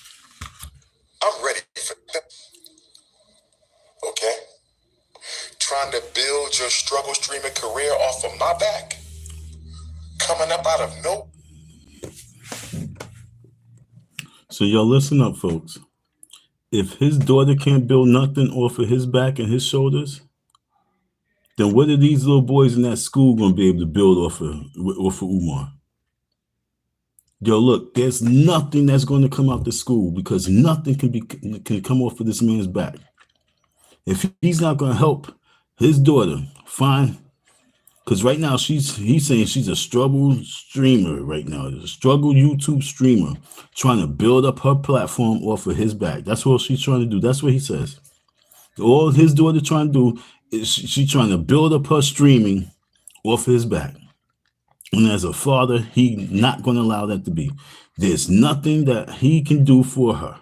I'm ready for this. Okay? Trying to build your struggle streaming career off of my back. Coming up out of no. So y'all listen up, folks. If his daughter can't build nothing off of his back and his shoulders, then what are these little boys in that school going to be able to build off of Umar? Yo, look, there's nothing that's going to come out the school because nothing can come off of this man's back. If he's not going to help his daughter find, because right now he's saying she's a struggle streamer right now, a struggle YouTube streamer trying to build up her platform off of his back. That's what she's trying to do. That's what he says. All his daughter trying to do is she's trying to build up her streaming off his back. And as a father, he's not going to allow that to be. There's nothing that he can do for her.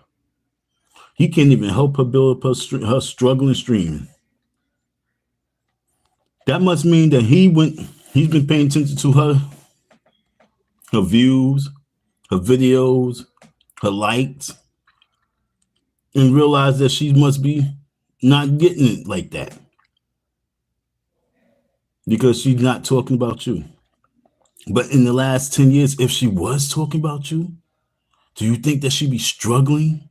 He can't even help her build up her struggling streaming. That must mean that he's been paying attention to her views, her videos, her likes, and realized that she must be not getting it like that. Because she's not talking about you. But in the last 10 years, if she was talking about you, do you think that she'd be struggling?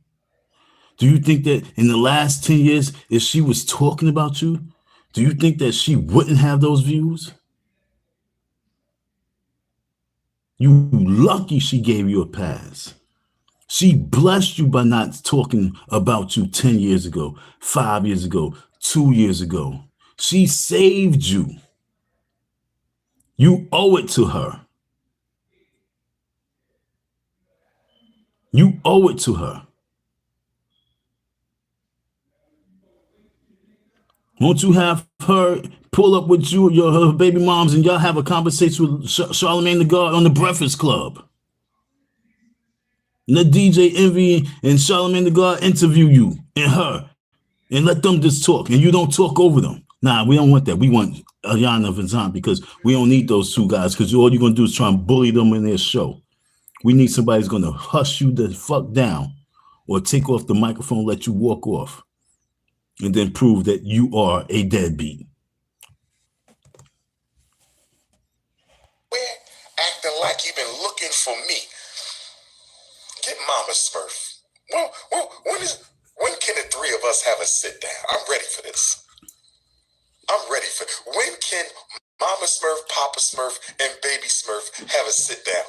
Do you think that in the last 10 years, if she was talking about you, do you think that she wouldn't have those views? You lucky she gave you a pass. She blessed you by not talking about you 10 years ago, 5 years ago, 2 years ago. She saved you. You owe it to her. You owe it to her. Won't you have her pull up with you, her baby moms, and y'all have a conversation with Charlamagne the God on the Breakfast Club? And let DJ Envy and Charlamagne the God interview you and her, and let them just talk, and you don't talk over them. Nah, we don't want that. We want Iyanla Vanzant, because we don't need those two guys, because all you're going to do is try and bully them in their show. We need somebody who's going to hush you the fuck down or take off the microphone, let you walk off, and then prove that you are a deadbeat. We're acting like you've been looking for me. Get Mama Smurf. When can the three of us have a sit down? I'm ready for this. When can Mama Smurf, Papa Smurf, and Baby Smurf have a sit down?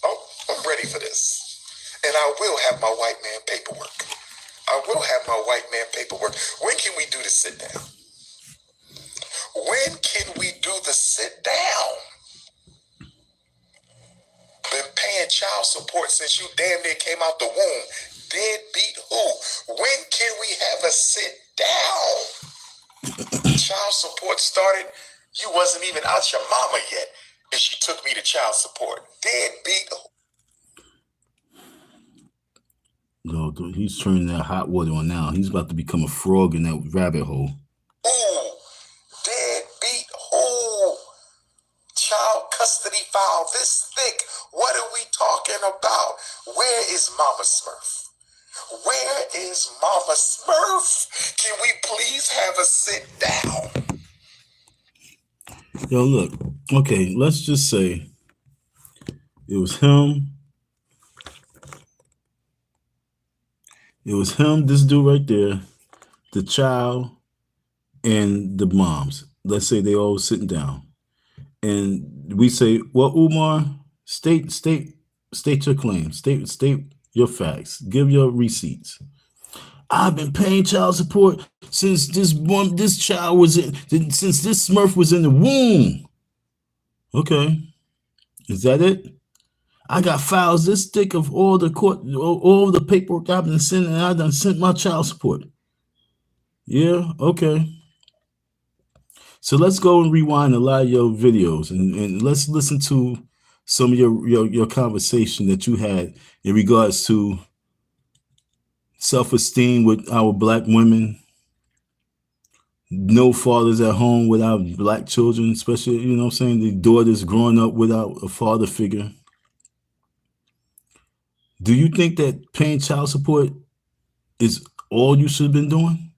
Oh, I'm ready for this. And I will have my white man paperwork. When can we do the sit down? Been paying child support since you damn near came out the womb. Deadbeat who? When can we have a sit down? Child support started, you wasn't even out your mama yet, and she took me to child support. Deadbeat who? No, dude, he's turning that hot water on now. He's about to become a frog in that rabbit hole. Ooh, deadbeat who? Child custody file this thick. What are we talking about? Where is Mama Smurf? Where is Mama Smurf? Can we please have a sit down? Yo, look. Okay, let's just say it was him. This dude right there, the child, and the moms. Let's say they all sitting down. And we say, well, Umar, state your claim. State your facts. Give your receipts. I've been paying child support since this Smurf was in the womb. Okay. Is that it? I got files this thick of all the paperwork I've been sending, and I done sent my child support. Yeah, okay. So let's go and rewind a lot of your videos, and let's listen to some of your conversation that you had in regards to self-esteem with our black women, no fathers at home without black children, especially, you know what I'm saying, the daughters growing up without a father figure. Do you think that paying child support is all you should have been doing?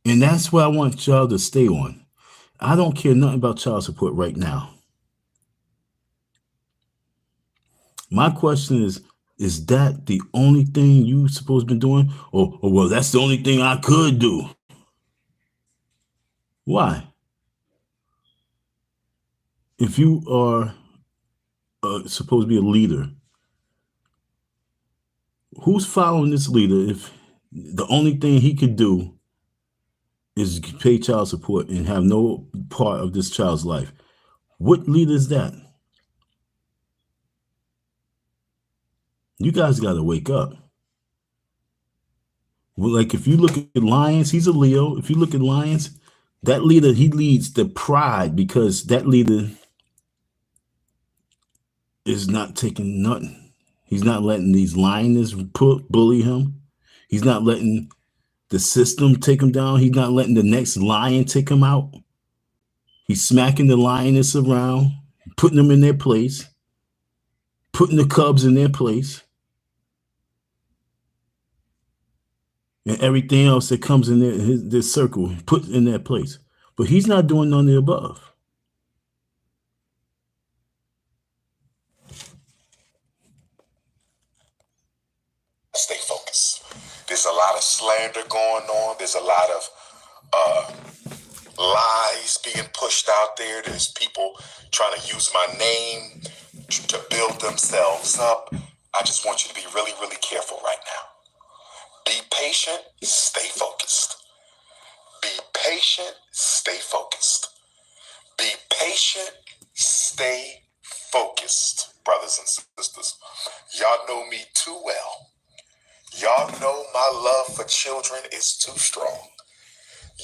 And that's what I want y'all to stay on. I don't care nothing about child support right now. My question is that the only thing you supposed to be doing? Or well, that's the only thing I could do. Why? If you are supposed to be a leader, who's following this leader if the only thing he could do is pay child support and have no part of this child's life? What leader is that? You guys got to wake up. Well, like if you look at Lions, he's a Leo. If you look at Lions, that leader, he leads the pride, because that leader is not taking nothing. He's not letting these lioness bully him. He's not letting the system take him down. He's not letting the next lion take him out. He's smacking the lioness around, putting them in their place, putting the cubs in their place, and everything else that comes in their circle, put in their place. But he's not doing none of the above. Stay focused. There's a lot of slander going on. There's a lot of lies being pushed out there. There's people trying to use my name to build themselves up. I just want you to be really, really careful right now. Be patient, stay focused. Be patient, stay focused. Be patient, stay focused. brothers and sisters. Y'all know me too well. Y'all know my love for children is too strong.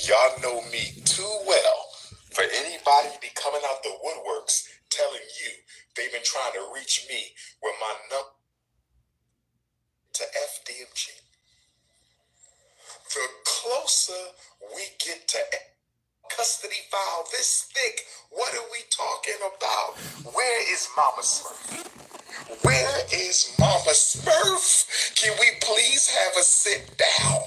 Y'all know me too well for anybody to be coming out the woodworks telling you they've been trying to reach me with my number to FDMG. The closer we get to custody file this thick, what are we talking about? Where is Mama Smurf? Where is Mama Smurf? Can we please have a sit down?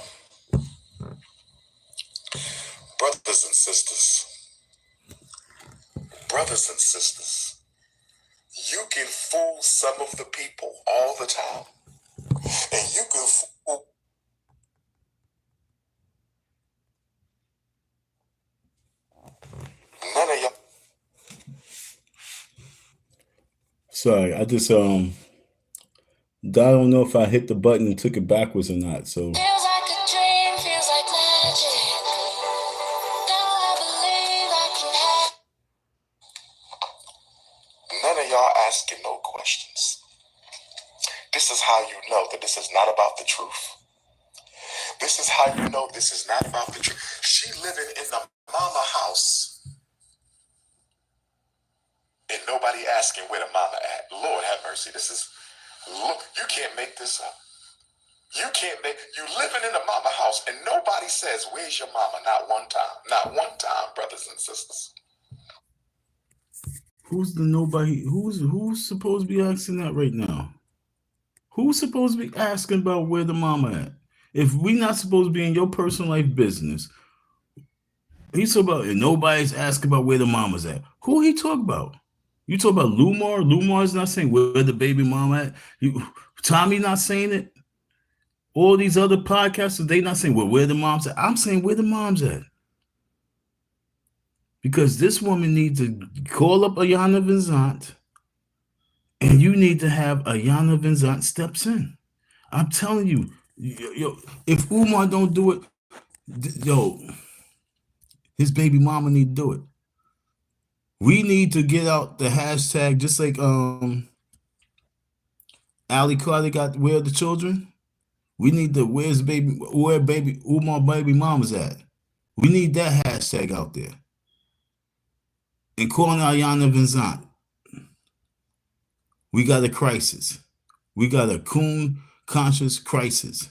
Brothers and sisters, you can fool some of the people all the time, and you can fool none of y'all. Sorry, I just I don't know if I hit the button and took it backwards or not. So Feels like a dream, feels like magic. Now I believe I can have. None of y'all asking no questions. This is how you know that this is not about the truth. This is how you know this is not about the truth. She living in the mama house and nobody asking where the mama at. Lord have mercy. You can't make this up. You living in the mama house and nobody says, where's your mama? Not one time, brothers and sisters. who's the nobody? Who's supposed to be asking that right now? Who's supposed to be asking about where the mama at? If we not supposed to be in your personal life business, he's talking about, and nobody's asking about where the mama's at. Who he talk about? You talk about Lumar? Lumar's not saying where the baby mama at. Tommy not saying it. All these other podcasters, they not saying, well, where the mom's at. I'm saying where the mom's at. Because this woman needs to call up Iyanla Vanzant, and you need to have Iyanla Vanzant steps in. I'm telling you, if Umar don't do it, his baby mama need to do it. We need to get out the hashtag, just like Ali Carter got where the children. We need to where baby Umar baby mama's at. We need that hashtag out there. And calling Iyanla Vanzant. We got a crisis. We got a coon conscious crisis.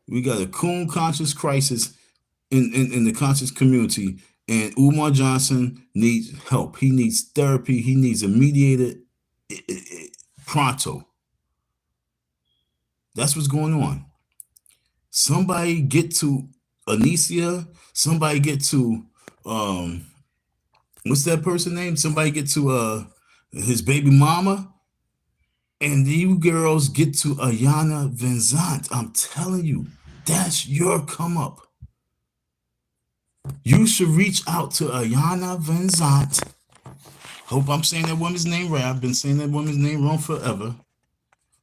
We got a coon conscious crisis in the conscious community. And Umar Johnson needs help. He needs therapy. He needs a mediator pronto. That's what's going on. Somebody get to Anicia. Somebody get to what's that person name? Somebody get to his baby mama. And you girls get to Iyanla Vanzant. I'm telling you, that's your come up. You should reach out to Iyanla Vanzant. Hope I'm saying that woman's name right. I've been saying that woman's name wrong forever.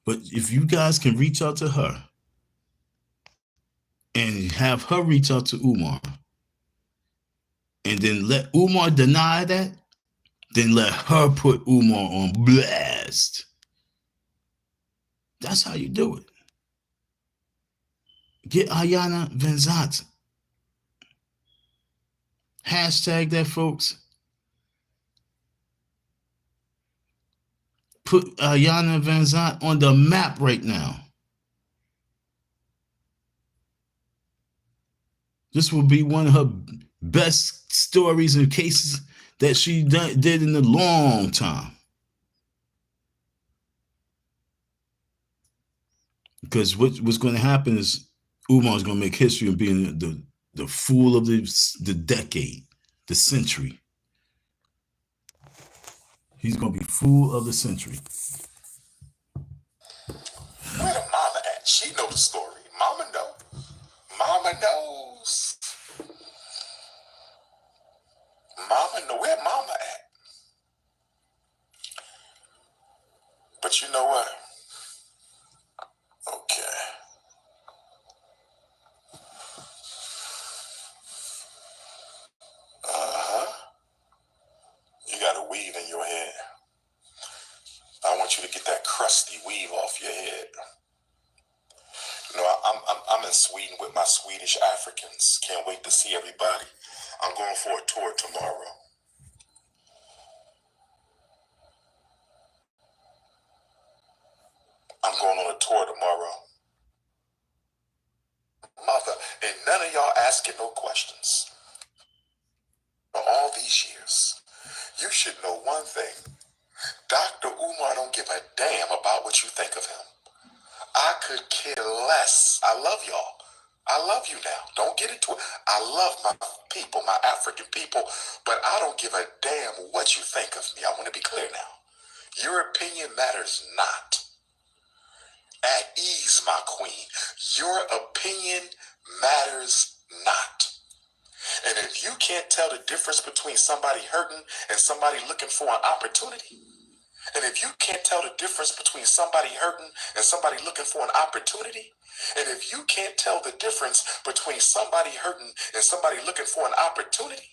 But if you guys can reach out to her and have her reach out to Umar, and then let Umar deny that, then let her put Umar on blast. That's how you do it. Get Iyanla Vanzant. Hashtag that, folks. Put Iyanla Vanzant on the map right now. This will be one of her best stories and cases that she did in a long time. Because what's going to happen is Umar's going to make history of being the fool of the decade, the century. He's going to be fool of the century. Where the mama at? She know the story. Mama know. Mama knows. Mama know where mama at. But you know what? Okay. You gotta off your head. I'm in Sweden with my Swedish Africans. Can't wait to see everybody. I'm going for a tour tomorrow. I'm going on a tour tomorrow. Mother, and none of y'all asking no questions. For all these years, you should know one thing. Dr. Umar don't give a damn about what you think of him. I could care less. I love y'all. I love you now. Don't get into it. I love my people, my African people, but I don't give a damn what you think of me. I want to be clear now. Your opinion matters not. At ease, my queen. Your opinion matters not. And if you can't tell the difference between somebody hurting and somebody looking for an opportunity, and if you can't tell the difference between somebody hurting and somebody looking for an opportunity, and if you can't tell the difference between somebody hurting and somebody looking for an opportunity,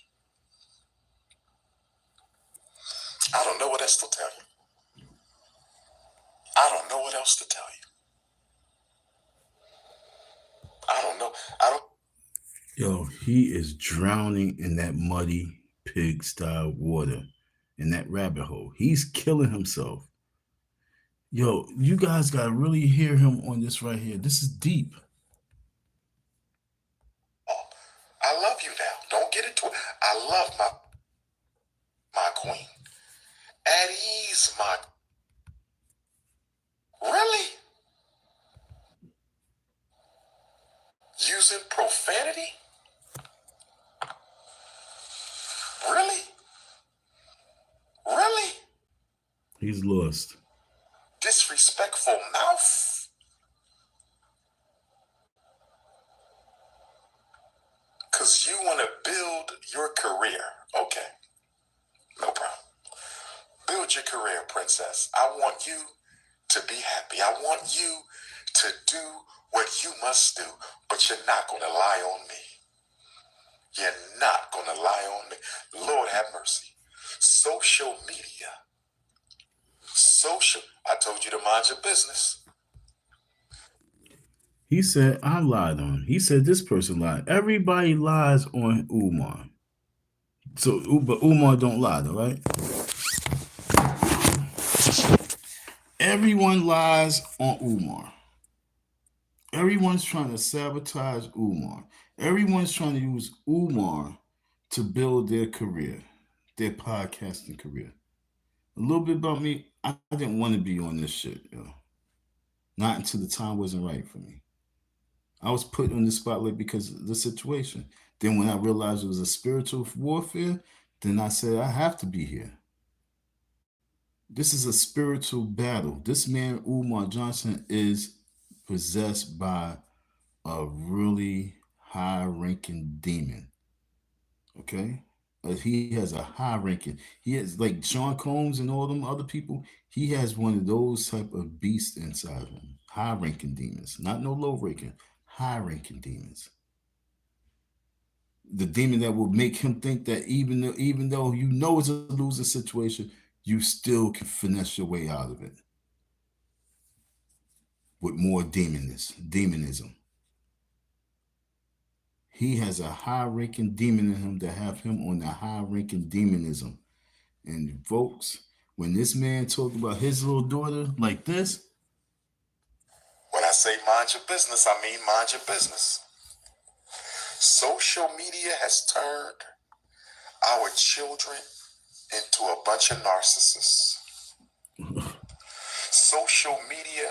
I don't know what else to tell you. I don't know what else to tell you. I don't know. Yo, he is drowning in that muddy pigsty water, in that rabbit hole. He's killing himself. Yo, you guys gotta really hear him on this right here. This is deep. I love you now. Don't get into it. I love my queen. At ease, my. Really? Using profanity? Really? Really? He's lost. Disrespectful mouth? Because you want to build your career. Okay. No problem. Build your career, princess. I want you to be happy. I want you to do what you must do, but you're not going to lie on me. You're not going to lie on me. Lord have mercy. Social media. I told you to mind your business. He said, I lied on him. He said, this person lied. Everybody lies on Umar. So, but Umar don't lie, though, right? Everyone lies on Umar. Everyone's trying to sabotage Umar. Everyone's trying to use Umar to build their career, their podcasting career. A little bit about me, I didn't want to be on this shit, yo. Not until the time wasn't right for me. I was put on the spotlight because of the situation. Then when I realized it was a spiritual warfare, then I said, I have to be here. This is a spiritual battle. This man, Umar Johnson, is possessed by a really high-ranking demon. Okay? He has a high ranking. He has, like Sean Combs and all them other people. He has one of those type of beasts inside him. High ranking demons, not no low ranking. High ranking demons. The demon that will make him think that even though you know it's a losing situation, you still can finesse your way out of it with more demonism. He has a high-ranking demon in him to have him on the high-ranking demonism. And folks, when this man talked about his little daughter like this. When I say mind your business, I mean mind your business. Social media has turned our children into a bunch of narcissists. Social media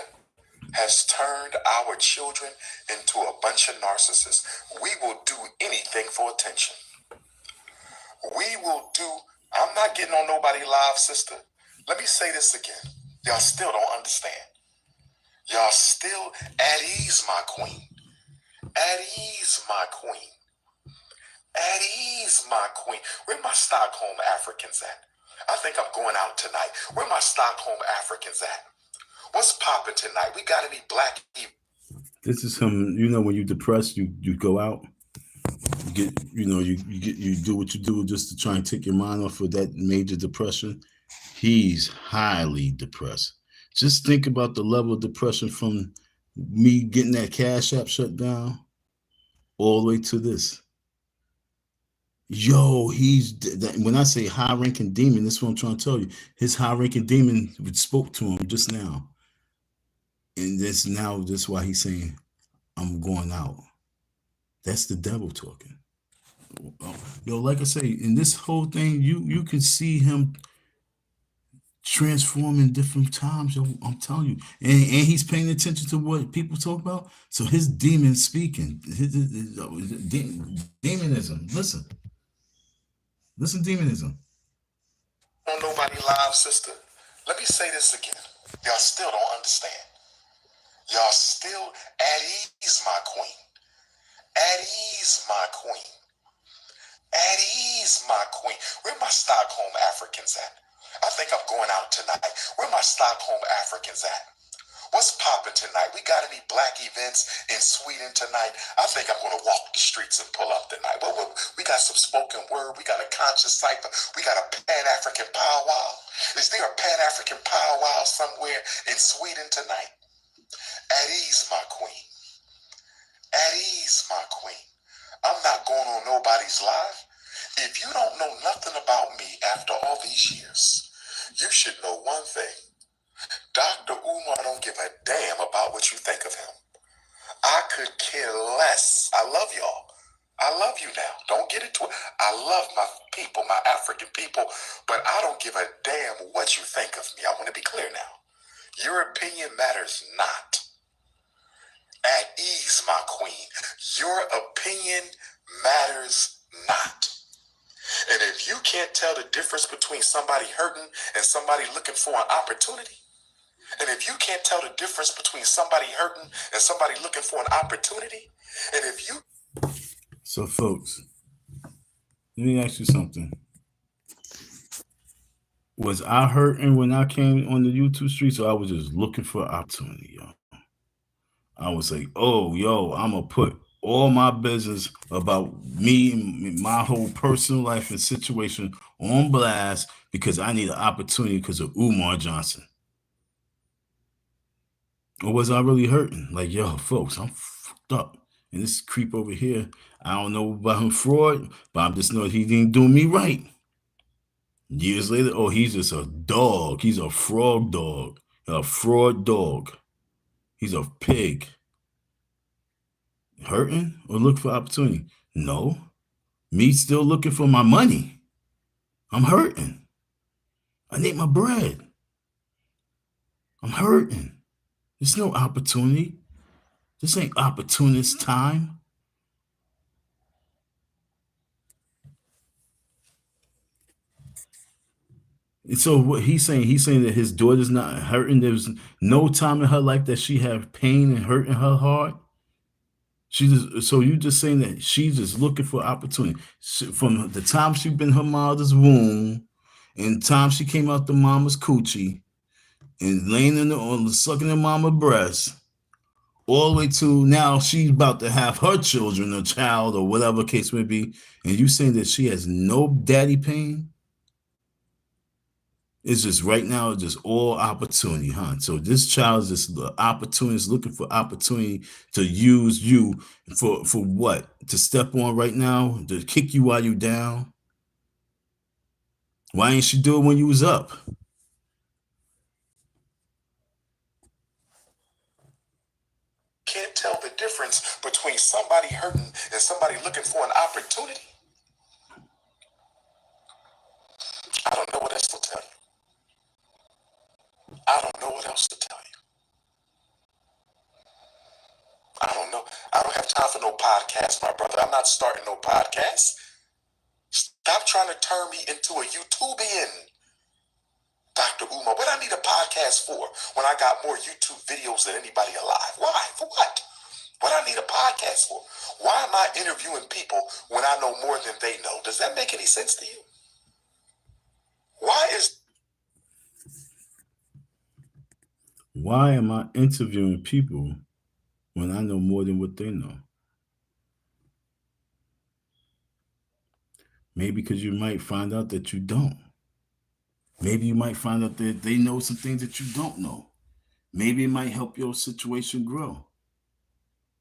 has turned our children into a bunch of narcissists. We will do anything for attention. I'm not getting on nobody live, sister. Let me say this again. Y'all still don't understand. Y'all still at ease, my queen. At ease, my queen. At ease, my queen. Where my Stockholm Africans at? I think I'm going out tonight. Where my Stockholm Africans at? What's popping tonight? We got any black people? This is him. You know, when you're depressed, you go out. You do what you do just to try and take your mind off of that major depression. He's highly depressed. Just think about the level of depression from me getting that Cash App shut down all the way to this. Yo, when I say high ranking demon, that's what I'm trying to tell you. His high ranking demon spoke to him just now. And that's why he's saying, I'm going out. That's the devil talking. Yo, like I say, in this whole thing, you can see him transforming different times. Yo, I'm telling you, and he's paying attention to what people talk about. So his demon speaking, demonism. Listen, demonism. On nobody live, sister. Let me say this again. Y'all still don't understand. Y'all still at ease, my queen. At ease, my queen. At ease, my queen. Where my Stockholm Africans at? I think I'm going out tonight. Where my Stockholm Africans at? What's popping tonight? We got any black events in Sweden tonight? I think I'm going to walk the streets and pull up tonight. We got some spoken word. We got a conscious cipher. We got a Pan-African powwow. Is there a Pan-African powwow somewhere in Sweden tonight? At ease, my queen. At ease, my queen. I'm not going on nobody's live. If you don't know nothing about me after all these years, you should know one thing. Dr. Umar don't give a damn about what you think of him. I could care less. I love y'all. I love you now. Don't get it twisted. I love my people, my African people, but I don't give a damn what you think of me. I want to be clear now. Your opinion matters not. At ease, my queen. Your opinion matters not. And if you can't tell the difference between somebody hurting and somebody looking for an opportunity, and if you can't tell the difference between somebody hurting and somebody looking for an opportunity, and if you... So, folks, let me ask you something. Was I hurting when I came on the YouTube streets, or I was just looking for opportunity, yo? I was like, oh, yo, I'm going to put all my business about me and my whole personal life and situation on blast because I need an opportunity because of Umar Johnson. Or was I really hurting? Like, yo, folks, I'm fucked up. And this creep over here, I don't know about him fraud, but I'm just knowing he didn't do me right. Years later, oh, he's just a dog. He's a frog dog. A fraud dog. He's a pig. Hurting or look for opportunity? No. Me still looking for my money. I'm hurting. I need my bread. I'm hurting. There's no opportunity. This ain't opportunist time. And so what he's saying that his daughter's not hurting. There's no time in her life that she have pain and hurt in her heart. So you just saying that she's just looking for opportunity from the time she been in her mother's womb, and the time she came out the mama's coochie, and laying on sucking her mama's breast, all the way to now she's about to have her children, a child, or whatever case may be, and you saying that she has no daddy pain? It's just right now, it's just all opportunity, huh? So this child is just the opportunity, is looking for opportunity to use you for what? To step on right now, to kick you while you down. Why ain't she do it when you was up? Can't tell the difference between somebody hurting and somebody looking for an opportunity. I don't know what else to tell you. I don't know what else to tell you. I don't know. I don't have time for no podcast, my brother. I'm not starting no podcast. Stop trying to turn me into a YouTubian, Dr. Umar. What I need a podcast for when I got more YouTube videos than anybody alive? Why? For what? What I need a podcast for? Why am I interviewing people when I know more than they know? Does that make any sense to you? Why am I interviewing people when I know more than what they know? Maybe because you might find out that you don't. Maybe you might find out that they know some things that you don't know. Maybe it might help your situation grow.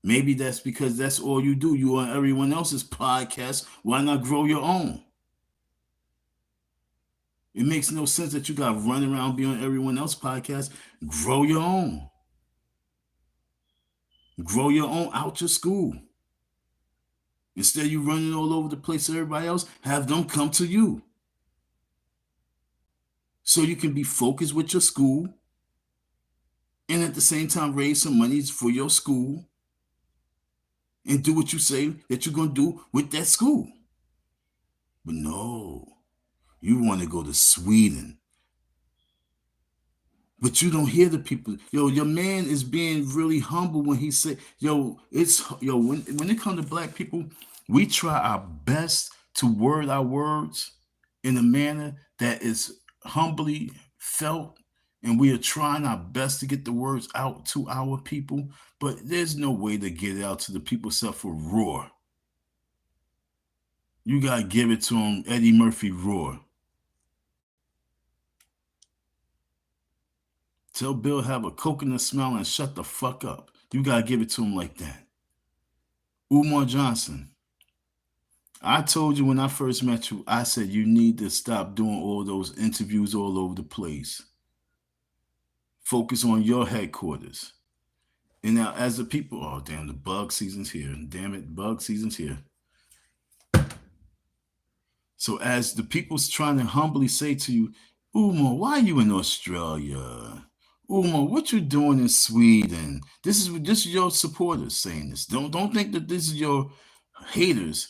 Maybe that's because that's all you do. You on everyone else's podcast. Why not grow your own? It makes no sense that you got to run around be on everyone else's podcast. Grow your own. Grow your own out your school. Instead of you running all over the place to everybody else, have them come to you. So you can be focused with your school and at the same time raise some money for your school and do what you say that you're going to do with that school. But no, you want to go to Sweden. But you don't hear the people. Yo, your man is being really humble when he say, yo, when it comes to black people, we try our best to word our words in a manner that is humbly felt, and we are trying our best to get the words out to our people, but there's no way to get it out to the people except for roar. You gotta give it to them, Eddie Murphy roar. Tell Bill have a coconut smell and shut the fuck up. You gotta give it to him like that. Umar Johnson. I told you when I first met you, I said you need to stop doing all those interviews all over the place. Focus on your headquarters. And now as the people, oh damn, the bug season's here. Damn it, bug season's here. So as the people's trying to humbly say to you, Umar, why are you in Australia? Umar, what you doing in Sweden? This is your supporters saying this. Don't think that this is your haters.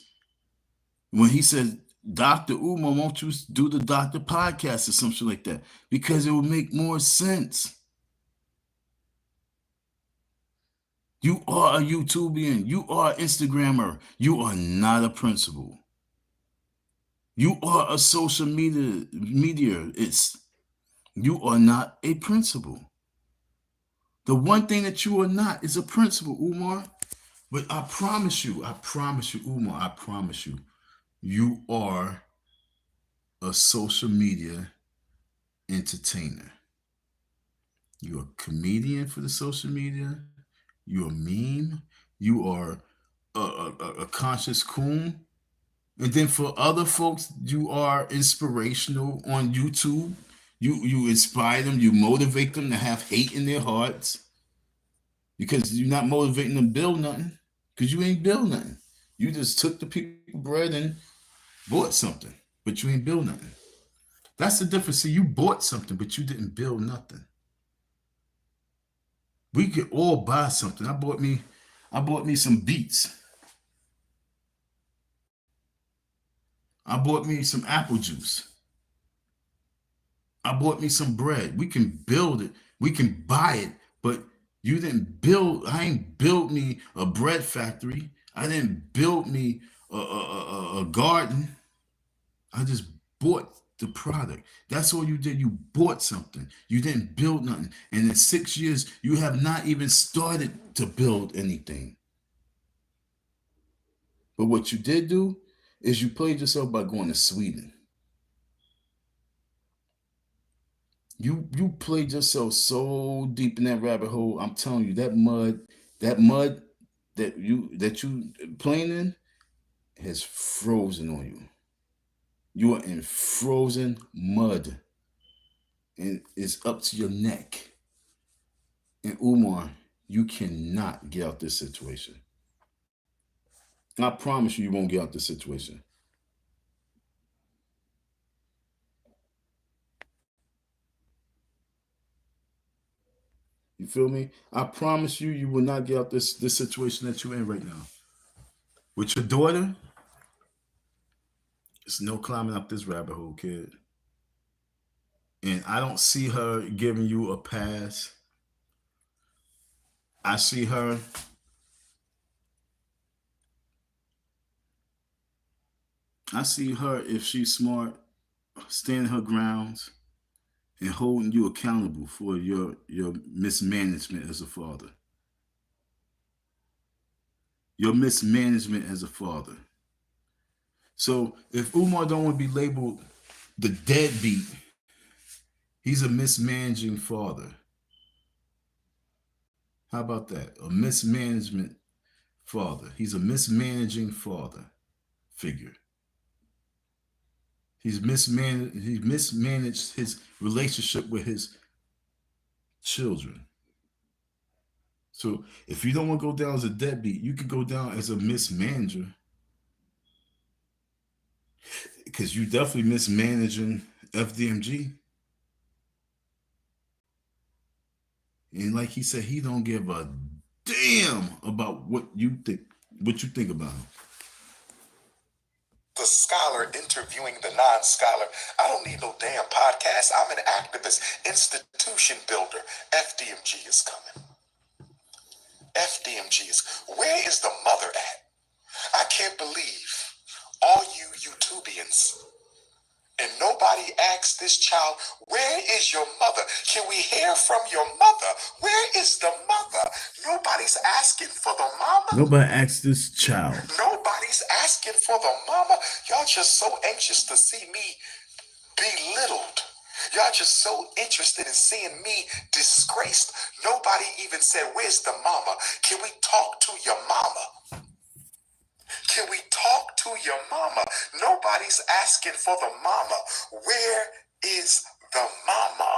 When he said, Dr. Umar, won't you do the Doctor podcast or something like that? Because it will make more sense. You are a YouTubian. You are an Instagrammer. You are not a principal. You are a social media. You are not a principal. The one thing that you are not is a principal, Umar. But I promise you, Umar, I promise you are a social media entertainer. You're a comedian for the social media. You're a meme. You are a conscious coon. And then for other folks, you are inspirational on YouTube. You inspire them, you motivate them to have hate in their hearts because you're not motivating them to build nothing because you ain't build nothing. You just took the people bread and bought something, but you ain't build nothing. That's the difference. See, you bought something, but you didn't build nothing. We could all buy something. I bought me some beets. I bought me some apple juice. I bought me some bread. We can build it. We can buy it, but you didn't build. I ain't built me a bread factory. I didn't build me a garden. I just bought the product. That's all you did. You bought something. You didn't build nothing. And in 6 years, you have not even started to build anything. But what you did do is you played yourself by going to Sweden. You played yourself so deep in that rabbit hole. I'm telling you, that mud that you playing in has frozen on you. You are in frozen mud, and it's up to your neck. And Umar, you cannot get out this situation. And I promise you, you won't get out this situation. You feel me? I promise you, you will not get out this situation that you're in right now. With your daughter, it's no climbing up this rabbit hole, kid. And I don't see her giving you a pass. I see her if she's smart, standing her grounds and holding you accountable for your mismanagement as a father. Your mismanagement as a father. So if Umar don't want to be labeled the deadbeat, he's a mismanaging father. How about that? A mismanagement father. He's a mismanaging father figure. He mismanaged his relationship with his children. So if you don't want to go down as a deadbeat, you could go down as a mismanager because you definitely mismanaging FDMG. And like he said, he don't give a damn about what you think. What you think about him. The scholar interviewing the non-scholar. I don't need no damn podcast. I'm an activist, institution builder. FDMG is coming. FDMG is. Where is the mother at? I can't believe all you YouTubians and nobody asked this child, where is your mother? Can we hear from your mother? Where is the mother? Nobody's asking for the mama. Nobody asked this child. Nobody's asking for the mama. Y'all just so anxious to see me belittled. Y'all just so interested in seeing me disgraced. Nobody even said, where's the mama? Can we talk to your mama? Can we talk to your mama? Nobody's asking for the mama. Where is the mama?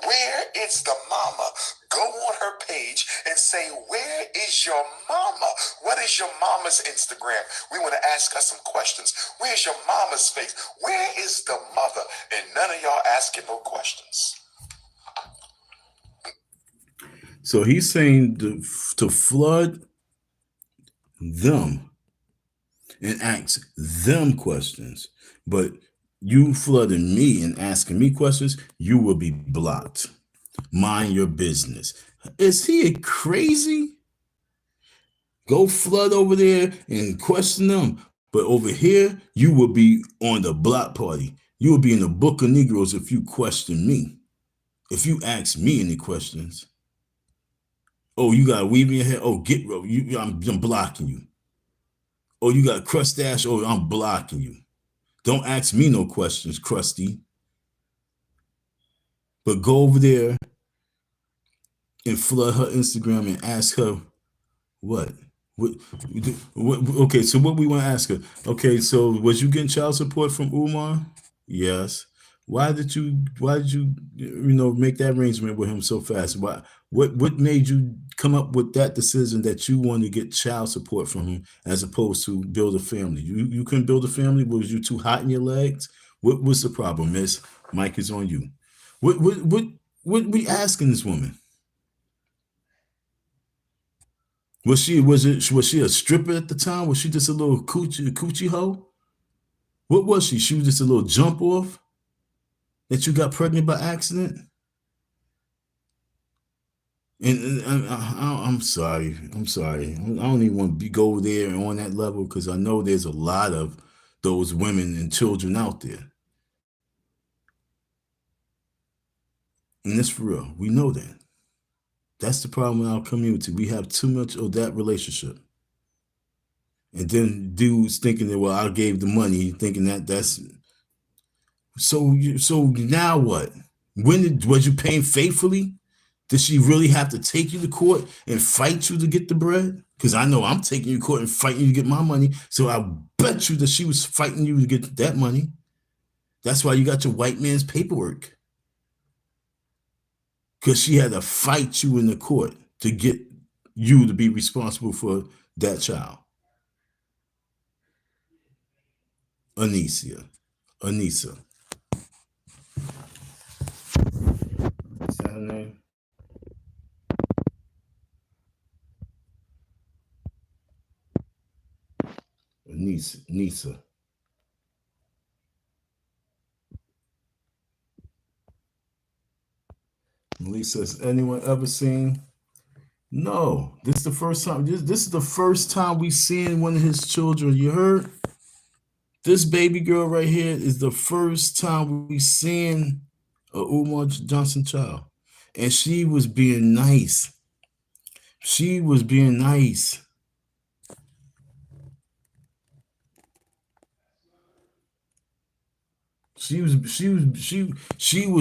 Where is the mama? Go on her page and say, where is your mama? What is your mama's Instagram? We want to ask her some questions. Where's your mama's face? Where is the mother? And none of y'all asking no questions. So he's saying to flood them and ask them questions. But you flooding me and asking me questions, you will be blocked. Mind your business. Is he crazy? Go flood over there and question them. But over here, you will be on the block party. You will be in the book of Negroes if you question me. If you ask me any questions. Oh, you got a weave in your head? Oh, get you. I'm blocking you. Oh, you got a crustache? Oh, I'm blocking you. Don't ask me no questions, crusty. But go over there and flood her Instagram and ask her what? Okay, so what we want to ask her? Okay, so was you getting child support from Umar? Yes. Why did you make that arrangement with him so fast? What made you come up with that decision that you want to get child support from him as opposed to build a family? You couldn't build a family? Was you too hot in your legs? What's the problem, miss? Mike is on you. What we asking this woman? Was she a stripper at the time? Was she just a little coochie hoe? What was she? She was just a little jump off that you got pregnant by accident? And I'm sorry. I'm sorry. I don't even want to go there on that level because I know there's a lot of those women and children out there. And that's for real. We know that. That's the problem in our community. We have too much of that relationship. And then dudes thinking that, well, I gave the money, thinking that's so now what? Was you paying faithfully? Did she really have to take you to court and fight you to get the bread? Because I know I'm taking you to court and fighting you to get my money. So I bet you that she was fighting you to get that money. That's why you got your white man's paperwork. Because she had to fight you in the court to get you to be responsible for that child. Anissa. Is that her name? Nisa. Lisa, has anyone ever seen? No. This is the first time. This is the first time we seen one of his children. You heard? This baby girl right here is the first time we seen a Umar Johnson child. And she was being nice. She was being nice. She was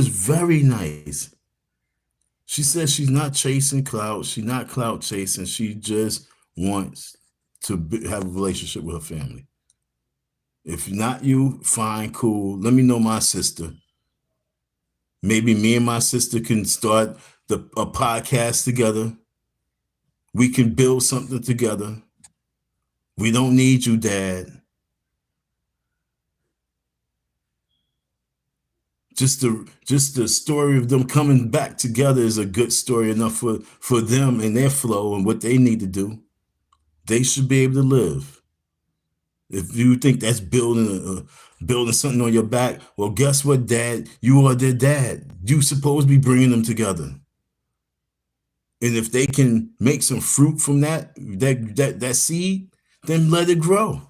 very nice. She says she's not chasing clout. She's not clout chasing. She just wants to have a relationship with her family. If not you, fine, cool. Let me know my sister. Maybe me and my sister can start a podcast together. We can build something together. We don't need you, Dad. Just the story of them coming back together is a good story enough for them and their flow and what they need to do. They should be able to live. If you think that's building something on your back, well, guess what, Dad? You are their dad. You supposed to be bringing them together. And if they can make some fruit from that seed, then let it grow.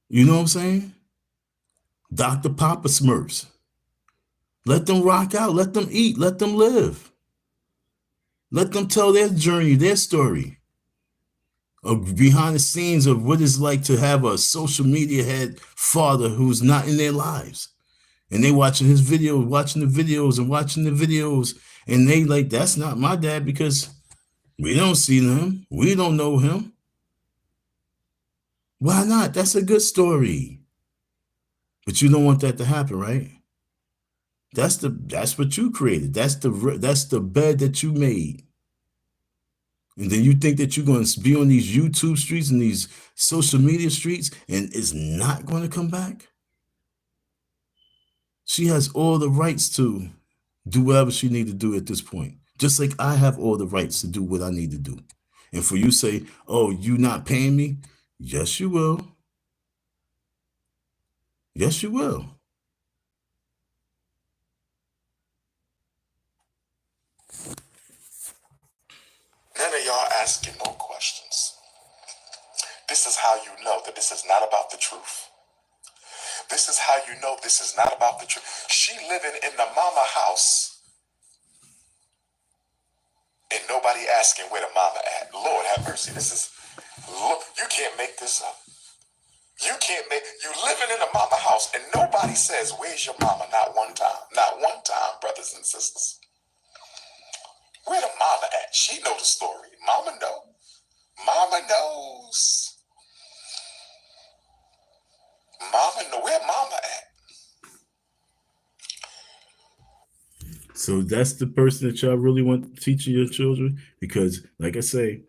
You know what I'm saying? Dr. Papa Smurfs. Let them rock out. Let them eat. Let them live. Let them tell their journey, their story of behind the scenes of what it's like to have a social media head father who's not in their lives. And they watching his videos, watching the videos and watching the videos. And they like, that's not my dad because we don't see him. We don't know him. Why not? That's a good story. But you don't want that to happen, right? That's what you created. That's the bed that you made. And then you think that you're going to be on these YouTube streets and these social media streets and it's not going to come back? She has all the rights to do whatever she need to do at this point. Just like I have all the rights to do what I need to do. And for you say, oh, you not paying me? Yes, you will. Yes, you will. None of y'all asking no questions. This is how you know that this is not about the truth. This is how you know this is not about the truth. She living in the mama house and nobody asking where the mama at. Lord have mercy. You can't make this up. You living in a mama house and nobody says, where's your mama? Not one time. Not one time, brothers and sisters. Where the mama at? She know the story. Mama know. Mama knows. Mama know. Where mama at? So that's the person that y'all really want teaching your children? Because, like I say,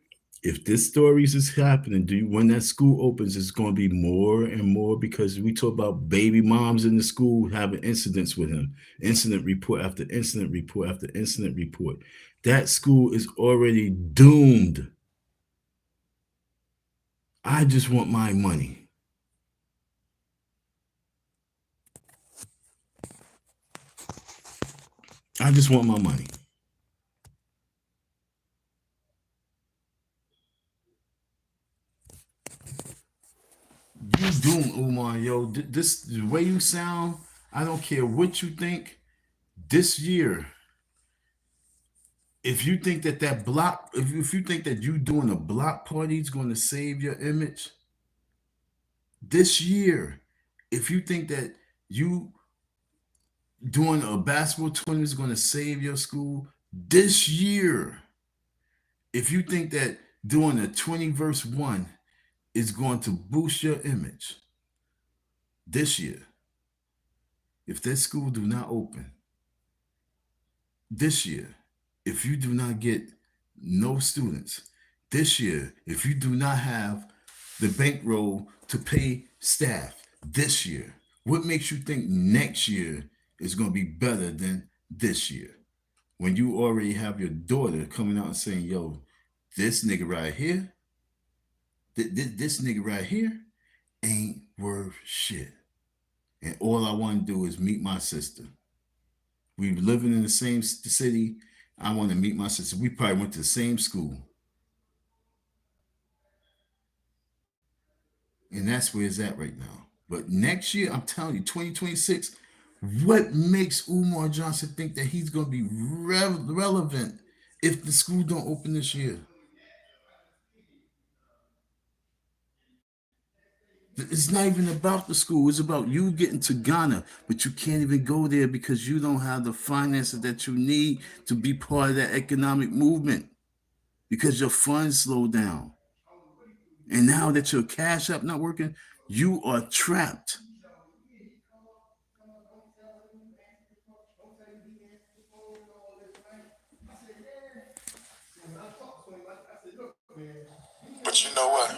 if this stories is happening, when that school opens, it's going to be more and more because we talk about baby moms in the school having incidents with him. Incident report after incident report after incident report. That school is already doomed. I just want my money. I just want my money. You doom, Umar, yo. This the way you sound. I don't care what you think. This year, if you think that block, if you think that you doing a block party is going to save your image, this year, if you think that you doing a basketball tournament is going to save your school, this year, if you think that doing a 20 verse 1 is going to boost your image, this year, if that school do not open, this year, if you do not get no students, this year, if you do not have the bankroll to pay staff this year, what makes you think next year is going to be better than this year? When you already have your daughter coming out and saying, yo, this nigga right here, this nigga right here ain't worth shit. And all I want to do is meet my sister. We living in the same city. I want to meet my sister. We probably went to the same school. And that's where it's at right now. But next year, I'm telling you, 2026, what makes Umar Johnson think that he's going to be relevant if the school don't open this year? It's not even about the school. It's about you getting to Ghana, but you can't even go there because you don't have the finances that you need to be part of that economic movement because your funds slow down. And now that your cash app not working, you are trapped. But you know what?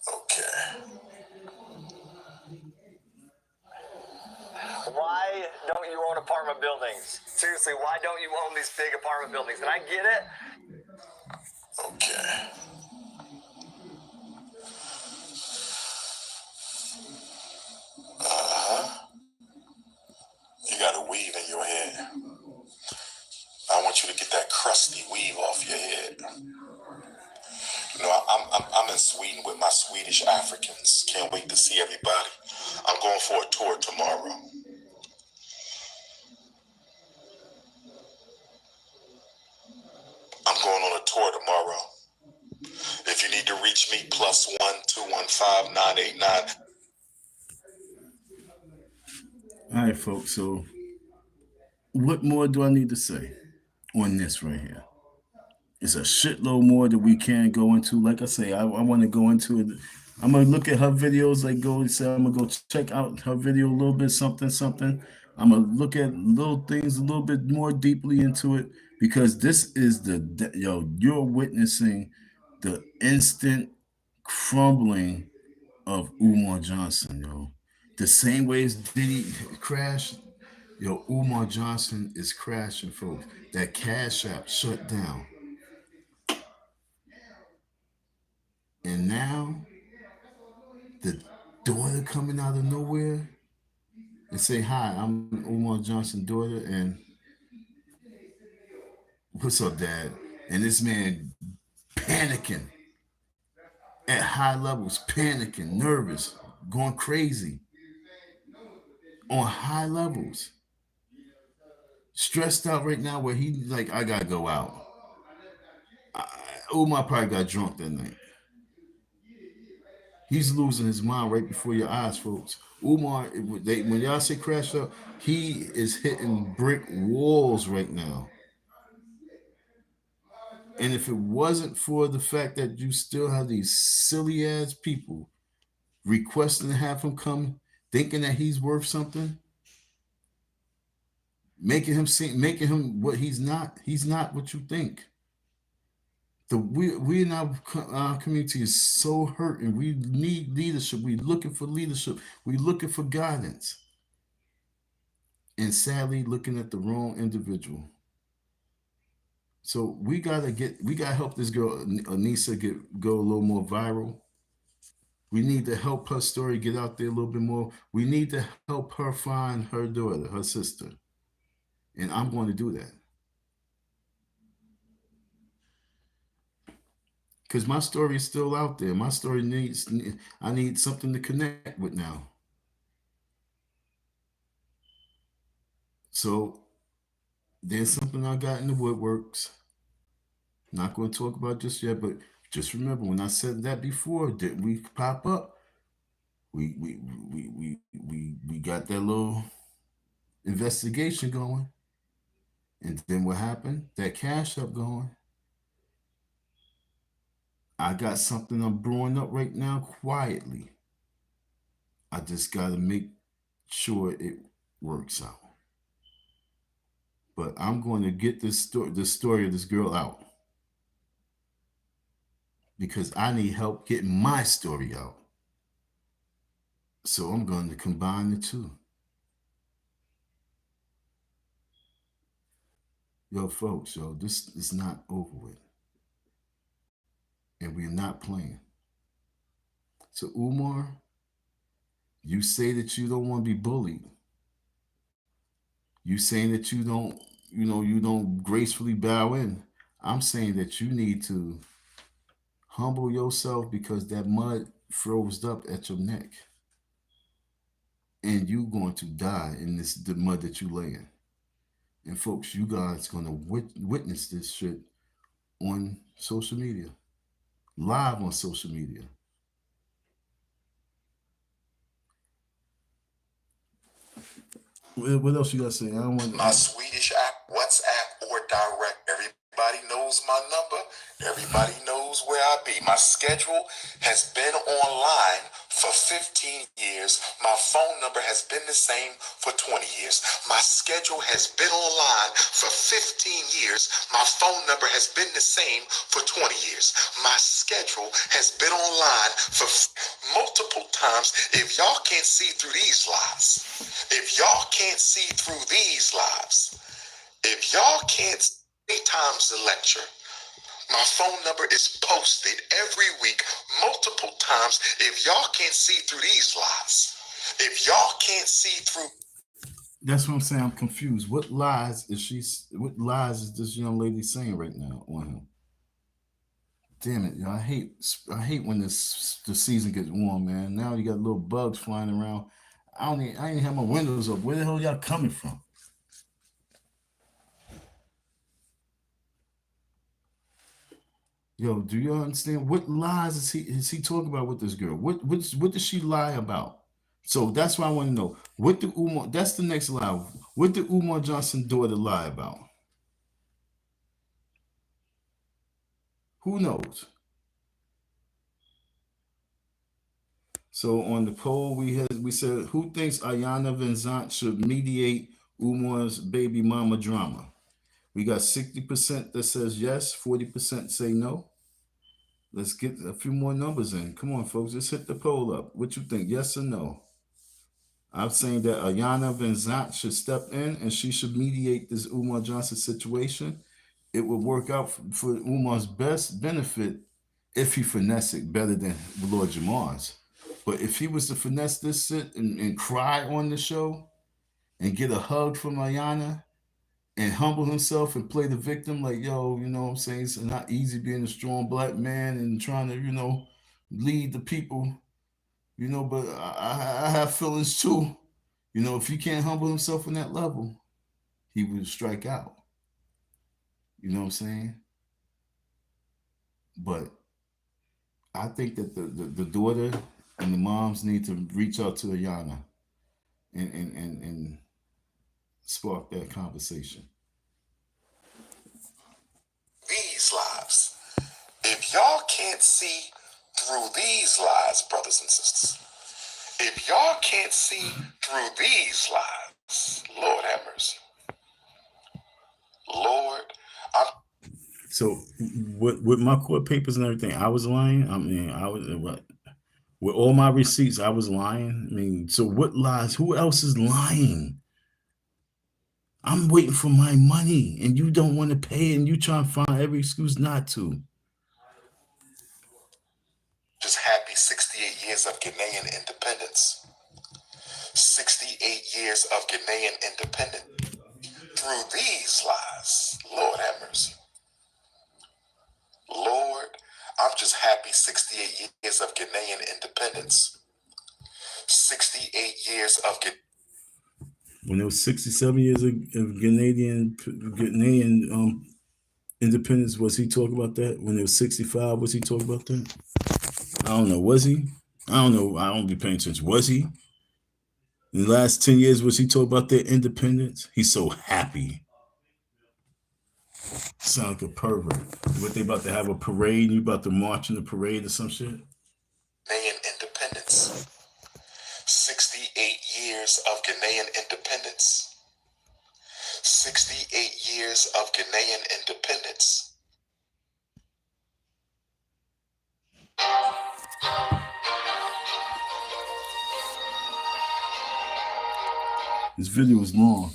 Okay. Why don't you own apartment buildings? Seriously, why don't you own these big apartment buildings? And I get it. Okay. You got a weave in your head. I want you to get that crusty weave off your head. You know, I'm in Sweden with my Swedish Africans. Can't wait to see everybody. I'm going for a tour tomorrow. I'm going on a tour tomorrow. If you need to reach me, +1 215 989. All right, folks. So, what more do I need to say on this right here? It's a shitload more that we can go into. Like I say, I want to go into it. I'm gonna look at her videos. Like go say, I'm gonna go check out her video a little bit, something, something. I'm gonna look at little things a little bit more deeply into it because this is you're witnessing the instant crumbling of Umar Johnson, yo. The same way as Diddy crashed, yo, Umar Johnson is crashing, folks. That Cash App shut down. And now the daughter coming out of nowhere and say, "Hi, I'm Umar Johnson's daughter, and what's up, Dad?" And this man panicking at high levels, panicking, nervous, going crazy on high levels, stressed out right now. Where he like, I gotta go out. Umar probably got drunk that night. He's losing his mind right before your eyes, folks. Umar, when y'all say crash up, he is hitting brick walls right now. And if it wasn't for the fact that you still have these silly ass people requesting to have him come, thinking that he's worth something, making him what he's not what you think. We in our community is so hurt, and we need leadership. We looking for leadership. We looking for guidance, and sadly, looking at the wrong individual. So we gotta help this girl Anissa go a little more viral. We need to help her story get out there a little bit more. We need to help her find her daughter, her sister, and I'm going to do that because my story is still out there. My story I need something to connect with now. So there's something I got in the woodworks. Not going to talk about just yet, but just remember when I said that before, didn't we pop up? We got that little investigation going, and then what happened? That cash up going. I got something I'm brewing up right now quietly. I just got to make sure it works out. But I'm going to get the story of this girl out because I need help getting my story out. So I'm going to combine the two. Yo, folks, this is not over with. And we're not playing. So, Umar, you say that you don't want to be bullied. You saying that you don't gracefully bow in. I'm saying that you need to humble yourself because that mud froze up at your neck. And you going to die in the mud that you lay in. And folks, you guys going to witness this shit on social media, live on social media. What else you gotta say? I don't want my Swedish app, WhatsApp, or direct. Everybody knows my number. Everybody knows where I be. My schedule has been online for 15 years. My phone number has been the same for 20 years. My schedule has been online for 15 years. My phone number has been the same for 20 years. My schedule has been online for multiple times. If y'all can't see through these lies, if y'all can't see through these lives, if y'all can't see times the lecture, my phone number is posted every week, multiple times. If y'all can't see through these lies, if y'all can't see through. That's what I'm saying. I'm confused. What lies is this young lady saying right now on him? Damn it, yo! I hate when the season gets warm, man. Now you got little bugs flying around. I ain't have my windows up. Where the hell y'all coming from? Yo, do you understand what lies is he talking about with this girl? What did she lie about? So that's why I want to know. What did Umar? That's the next lie. What did Umar Johnson daughter lie about? Who knows? So on the poll we said who thinks Iyanla Vanzant should mediate Umar's baby mama drama? We got 60% that says yes, 40% say no. Let's get a few more numbers in. Come on, folks. Let's hit the poll up. What you think? Yes or no? I'm saying that Iyanla Vanzant should step in and she should mediate this Umar Johnson situation. It would work out for Umar's best benefit if he finesse it better than Lord Jamar's. But if he was to finesse this shit and cry on the show and get a hug from Iyanla and humble himself and play the victim like, yo, you know what I'm saying? It's not easy being a strong black man and trying to, lead the people, but I have feelings too. If he can't humble himself on that level, he would strike out. You know what I'm saying? But I think that the daughter and the moms need to reach out to Iyanla and spark that conversation. These lives. If y'all can't see through these lies, brothers and sisters, if y'all can't see through these lies, Lord have mercy. Lord, So with my court papers and everything, I was lying. I mean, I was what? With all my receipts, I was lying. I mean, so what lies? Who else is lying? I'm waiting for my money, and you don't want to pay, and you try to find every excuse not to. just happy 68 years of Ghanaian independence. 68 years of Ghanaian independence. Through these lies, Lord have mercy. Lord, I'm just happy 68 years of Ghanaian independence. 68 years of When it was 67 years of Ghanaian independence, was he talking about that? When it was 65, was he talking about that? I don't know. Was he? I don't know. I don't be paying attention. Was he? In the last 10 years, was he talking about their independence? He's so happy. Sound like a pervert. What, they about to have a parade and you about to march in the parade or some shit? Ghanaian independence. 68 years of Ghanaian independence. 68 years of Ghanaian independence. This video is long.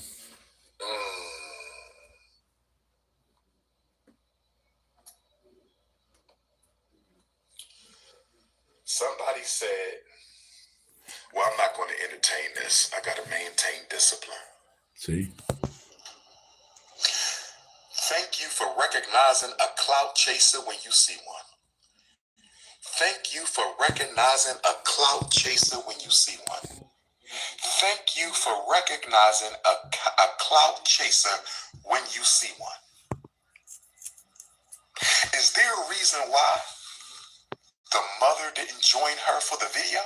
Somebody said, well, I'm not going to entertain this. I got to maintain discipline. See? Thank you for recognizing a clout chaser when you see one. Thank you for recognizing a clout chaser when you see one. Thank you for recognizing a clout chaser when you see one. Is there a reason why the mother didn't join her for the video?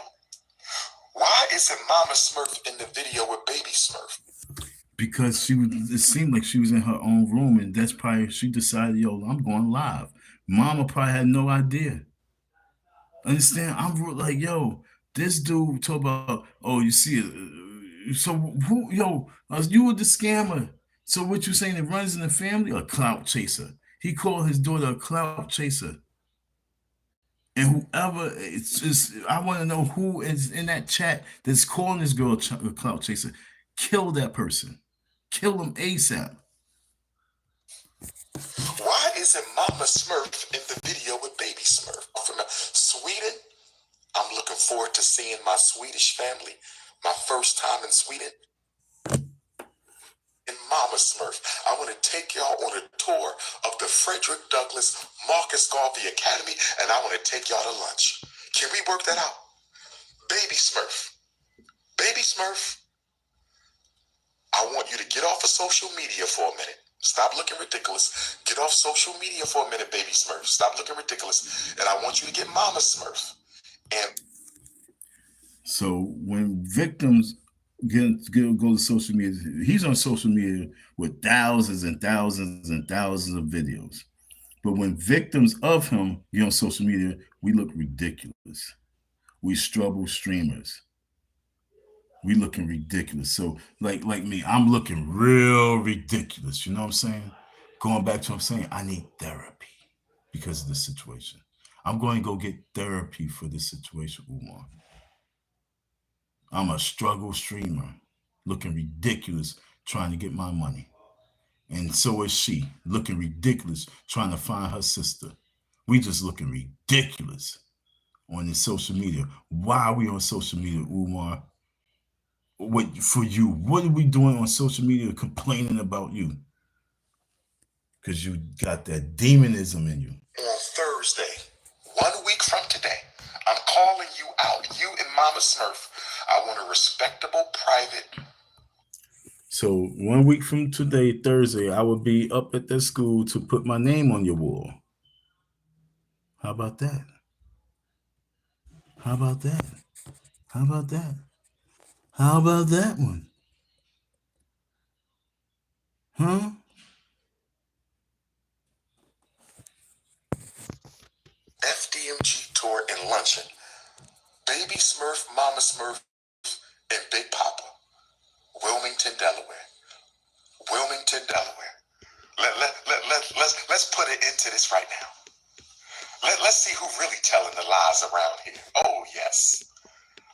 Why isn't Mama Smurf in the video with Baby Smurf? because it seemed like she was in her own room, and that's probably she decided, yo, I'm going live. Mama probably had no idea. Understand? I'm like, yo, this dude talk about, oh, you see it. So who, yo, you were the scammer. So what you saying? It runs in the family? A clout chaser. He called his daughter a clout chaser. And whoever I want to know who is in that chat that's calling this girl a clout chaser. Kill that person. Kill him ASAP. Why isn't Mama Smurf in the video with Baby Smurf from Sweden? I'm looking forward to seeing my Swedish family. My first time in Sweden. And Mama Smurf, I want to take y'all on a tour of the Frederick Douglass Marcus Garvey Academy, and I want to take y'all to lunch. Can we work that out? Baby Smurf. Baby Smurf, I want you to get off of social media for a minute. Stop looking ridiculous. Get off social media for a minute, Baby Smurf. Stop looking ridiculous. And I want you to get Mama Smurf. And so when victims go to social media, he's on social media with thousands and thousands and thousands of videos. But when victims of him get on social media, we look ridiculous. We struggle streamers. We looking ridiculous. So like me, I'm looking real ridiculous. You know what I'm saying? Going back to what I'm saying, I need therapy because of this situation. I'm going to go get therapy for this situation, Umar. I'm a struggle streamer, looking ridiculous, trying to get my money. And so is she, looking ridiculous, trying to find her sister. We just looking ridiculous on this social media. Why are we on social media, Umar? What for you? What are we doing on social media complaining about you? Because you got that demonism in you. On Thursday, 1 week from today, I'm calling you out, you and Mama Smurf. I want a respectable, private. So 1 week from today, Thursday, I will be up at that school to put my name on your wall. How about that? How about that? How about that? How about that one? Huh? FDMG tour and luncheon. Baby Smurf, Mama Smurf, and Big Papa. Wilmington, Delaware. Wilmington, Delaware. Let's put it into this right now. Let's see who really telling the lies around here. Oh, yes.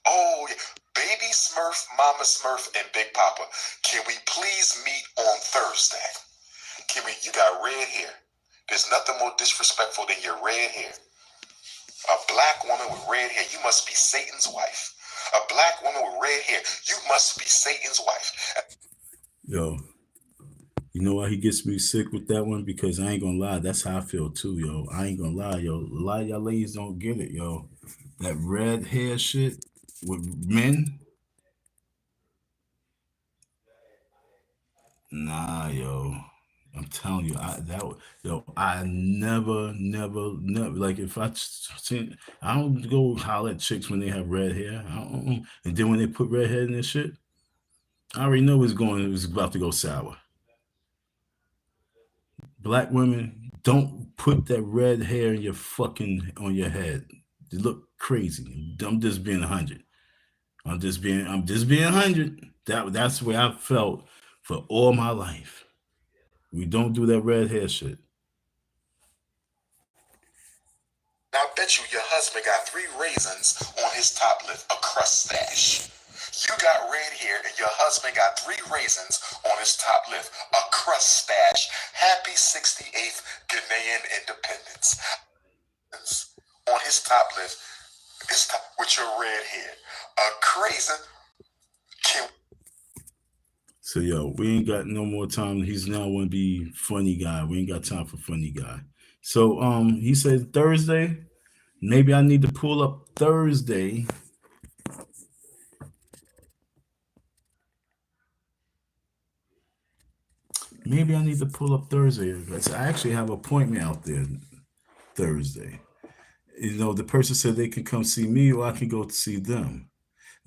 Oh, yeah. Baby Smurf, Mama Smurf, and Big Papa, can we please meet on Thursday? You got red hair. There's nothing more disrespectful than your red hair. A black woman with red hair, you must be Satan's wife. A black woman with red hair, you must be Satan's wife. Yo, you know why he gets me sick with that one? Because I ain't gonna lie, that's how I feel too, yo. I ain't gonna lie, yo. A lot of y'all ladies don't get it, yo. That red hair shit with men. Nah, yo. I'm telling you, I never, like if I don't go holler at chicks when they have red hair. And then when they put red hair in this shit, I already know it was about to go sour. Black women, don't put that red hair in on your head. You look crazy. I'm just being 100. I'm just being 100. That's where I felt for all my life. We don't do that red hair shit. Now, I bet you your husband got 3 raisins on his top lip, a crust stash. You got red hair and your husband got 3 raisins on his top lip, a crust stash. Happy 68th Ghanaian independence. On his top lip, with your red hair. A crazy. So yo, we ain't got no more time. He's now want to be funny guy. We ain't got time for funny guy. So he said Thursday. Maybe I need to pull up Thursday. Maybe I need to pull up Thursday. I actually have an appointment out there Thursday. You know, the person said they can come see me or I can go to see them.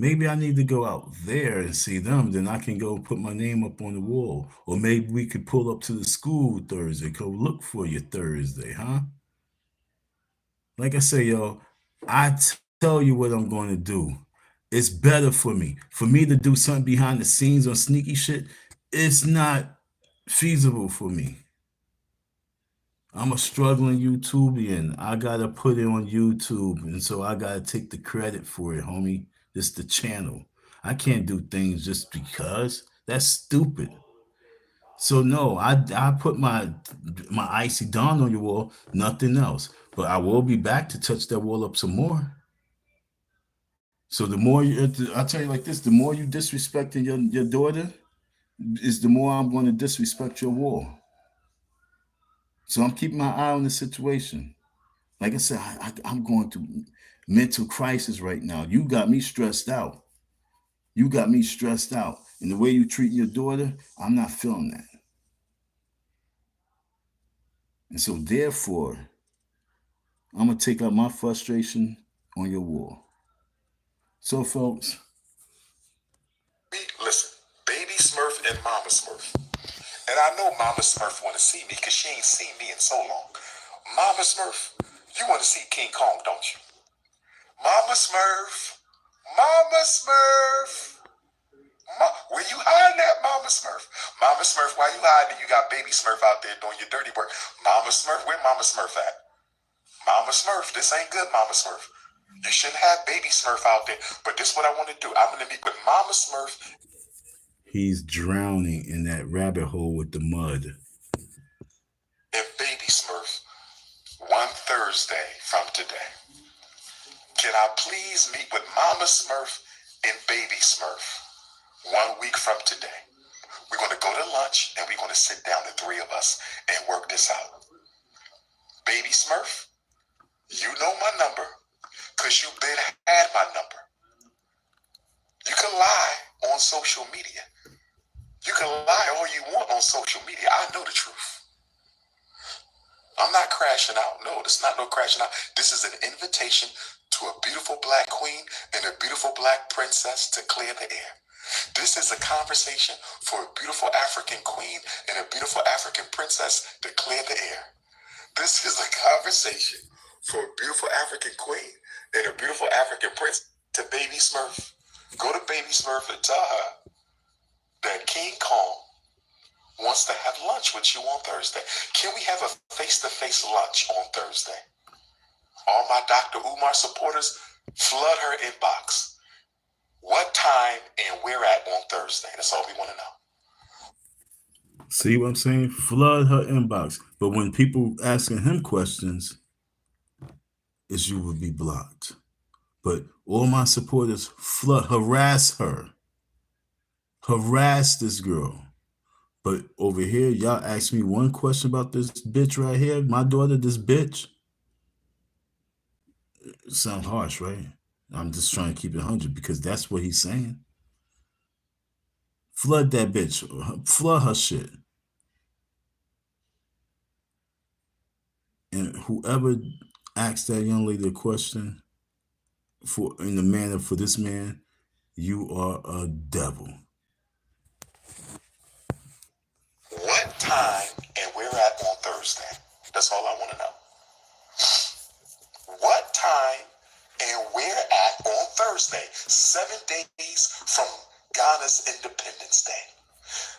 Maybe I need to go out there and see them. Then I can go put my name up on the wall. Or maybe we could pull up to the school Thursday. Go look for you Thursday, huh? Like I say, yo, I tell you what I'm going to do. It's better for me. For me to do something behind the scenes on sneaky shit, it's not feasible for me. I'm a struggling YouTubian. I gotta put it on YouTube, and so I gotta take the credit for it, homie. It's the channel. I can't do things just because. That's stupid. So no, I put my icy dawn on your wall, nothing else. But I will be back to touch that wall up some more. So the more I tell you like this, the more you disrespecting your daughter, is the more I'm going to disrespect your wall. So I'm keeping my eye on the situation. Like I said, I'm going through mental crisis right now. You got me stressed out. You got me stressed out. And the way you treat your daughter, I'm not feeling that. And so therefore, I'm gonna take out my frustration on your wall. So folks, Listen, baby Smurf and Mama Smurf. And I know Mama Smurf want to see me because she ain't seen me in so long. Mama Smurf, you want to see King Kong, don't you? Mama Smurf, Mama Smurf. Where you hiding at, Mama Smurf? Mama Smurf, why you hiding? You got baby Smurf out there doing your dirty work. Mama Smurf, where Mama Smurf at? Mama Smurf, this ain't good, Mama Smurf. You shouldn't have baby Smurf out there. But this is what I want to do. I'm going to meet with Mama Smurf. he's drowning in that rabbit hole with the mud. And baby Smurf one Thursday from today. Can I please meet with Mama Smurf and baby Smurf 1 week from today? We're going to go to lunch and we're going to sit down, the three of us, and work this out. Baby Smurf, you know my number because you've been had my number. You can lie on social media. You can lie all you want on social media. I know the truth. I'm not crashing out. No, this is not no crashing out. This is an invitation to a beautiful black queen and a beautiful black princess to clear the air. This is a conversation for a beautiful African queen and a beautiful African princess to clear the air. This is a conversation for a beautiful African queen and a beautiful African prince to baby Smurf. Go to baby Smurf and tell her that King Kong wants to have lunch with you on Thursday. Can we have a face-to-face lunch on Thursday? All my Dr. Umar supporters, flood her inbox. What time and where at on Thursday? That's all we want to know. See what I'm saying? Flood her inbox. But when people asking him questions, is you would be blocked. But all my supporters harass her. Harass this girl. But over here, y'all ask me one question about this bitch right here, my daughter, this bitch. It sounds harsh, right? I'm just trying to keep it 100 because that's what he's saying. Flood that bitch. Flood her shit. And whoever asked that young lady a question in the manner for this man, you are a devil. What time and where at on Thursday? That's all I want to know. What time and where at on Thursday, 7 days from Ghana's Independence Day.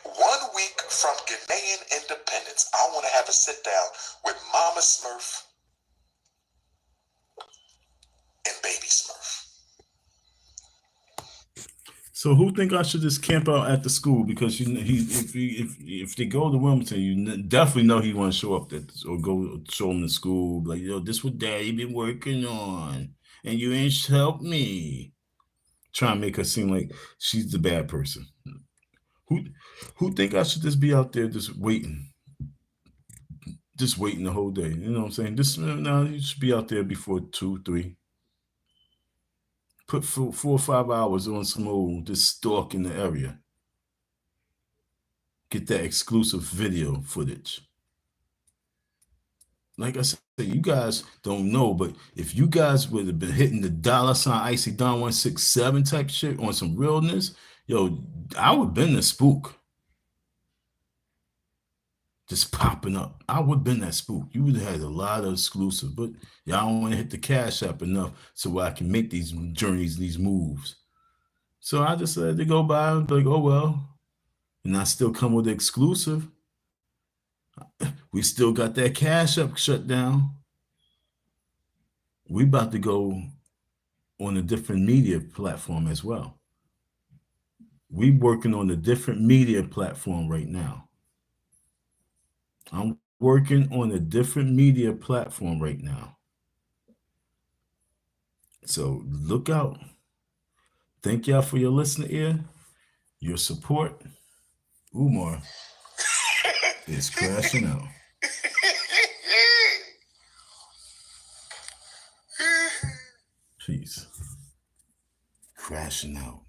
1 week from Ghanaian independence, I want to have a sit down with Mama Smurf and baby Smurf. So who think I should just camp out at the school? Because if they go to Wilmington, you definitely know he want to show up there or go show him the school. Like, yo, this what Daddy been working on, and you ain't helped me. Trying to make her seem like she's the bad person. Who think I should just be out there just waiting the whole day? You know what I'm saying? Now you should be out there before 2, 3. Put 4 or 5 hours on some old just stalk in the area. Get that exclusive video footage. like I said, you guys don't know, but if you guys would have been hitting the $ Icy Don 167 type shit on some realness, yo, I would have been the spook. Just popping up. I would have been that spook. You would have had a lot of exclusive, but y'all don't want to hit the cash app enough so I can make these journeys, these moves. So I just let it go by and be like, oh well. And I still come with the exclusive. We still got that cash up shut down. We about to go on a different media platform as well. We working on a different media platform right now. I'm working on a different media platform right now. So look out. Thank y'all for your listening ear, your support. Umar is crashing out. Peace. Crashing out.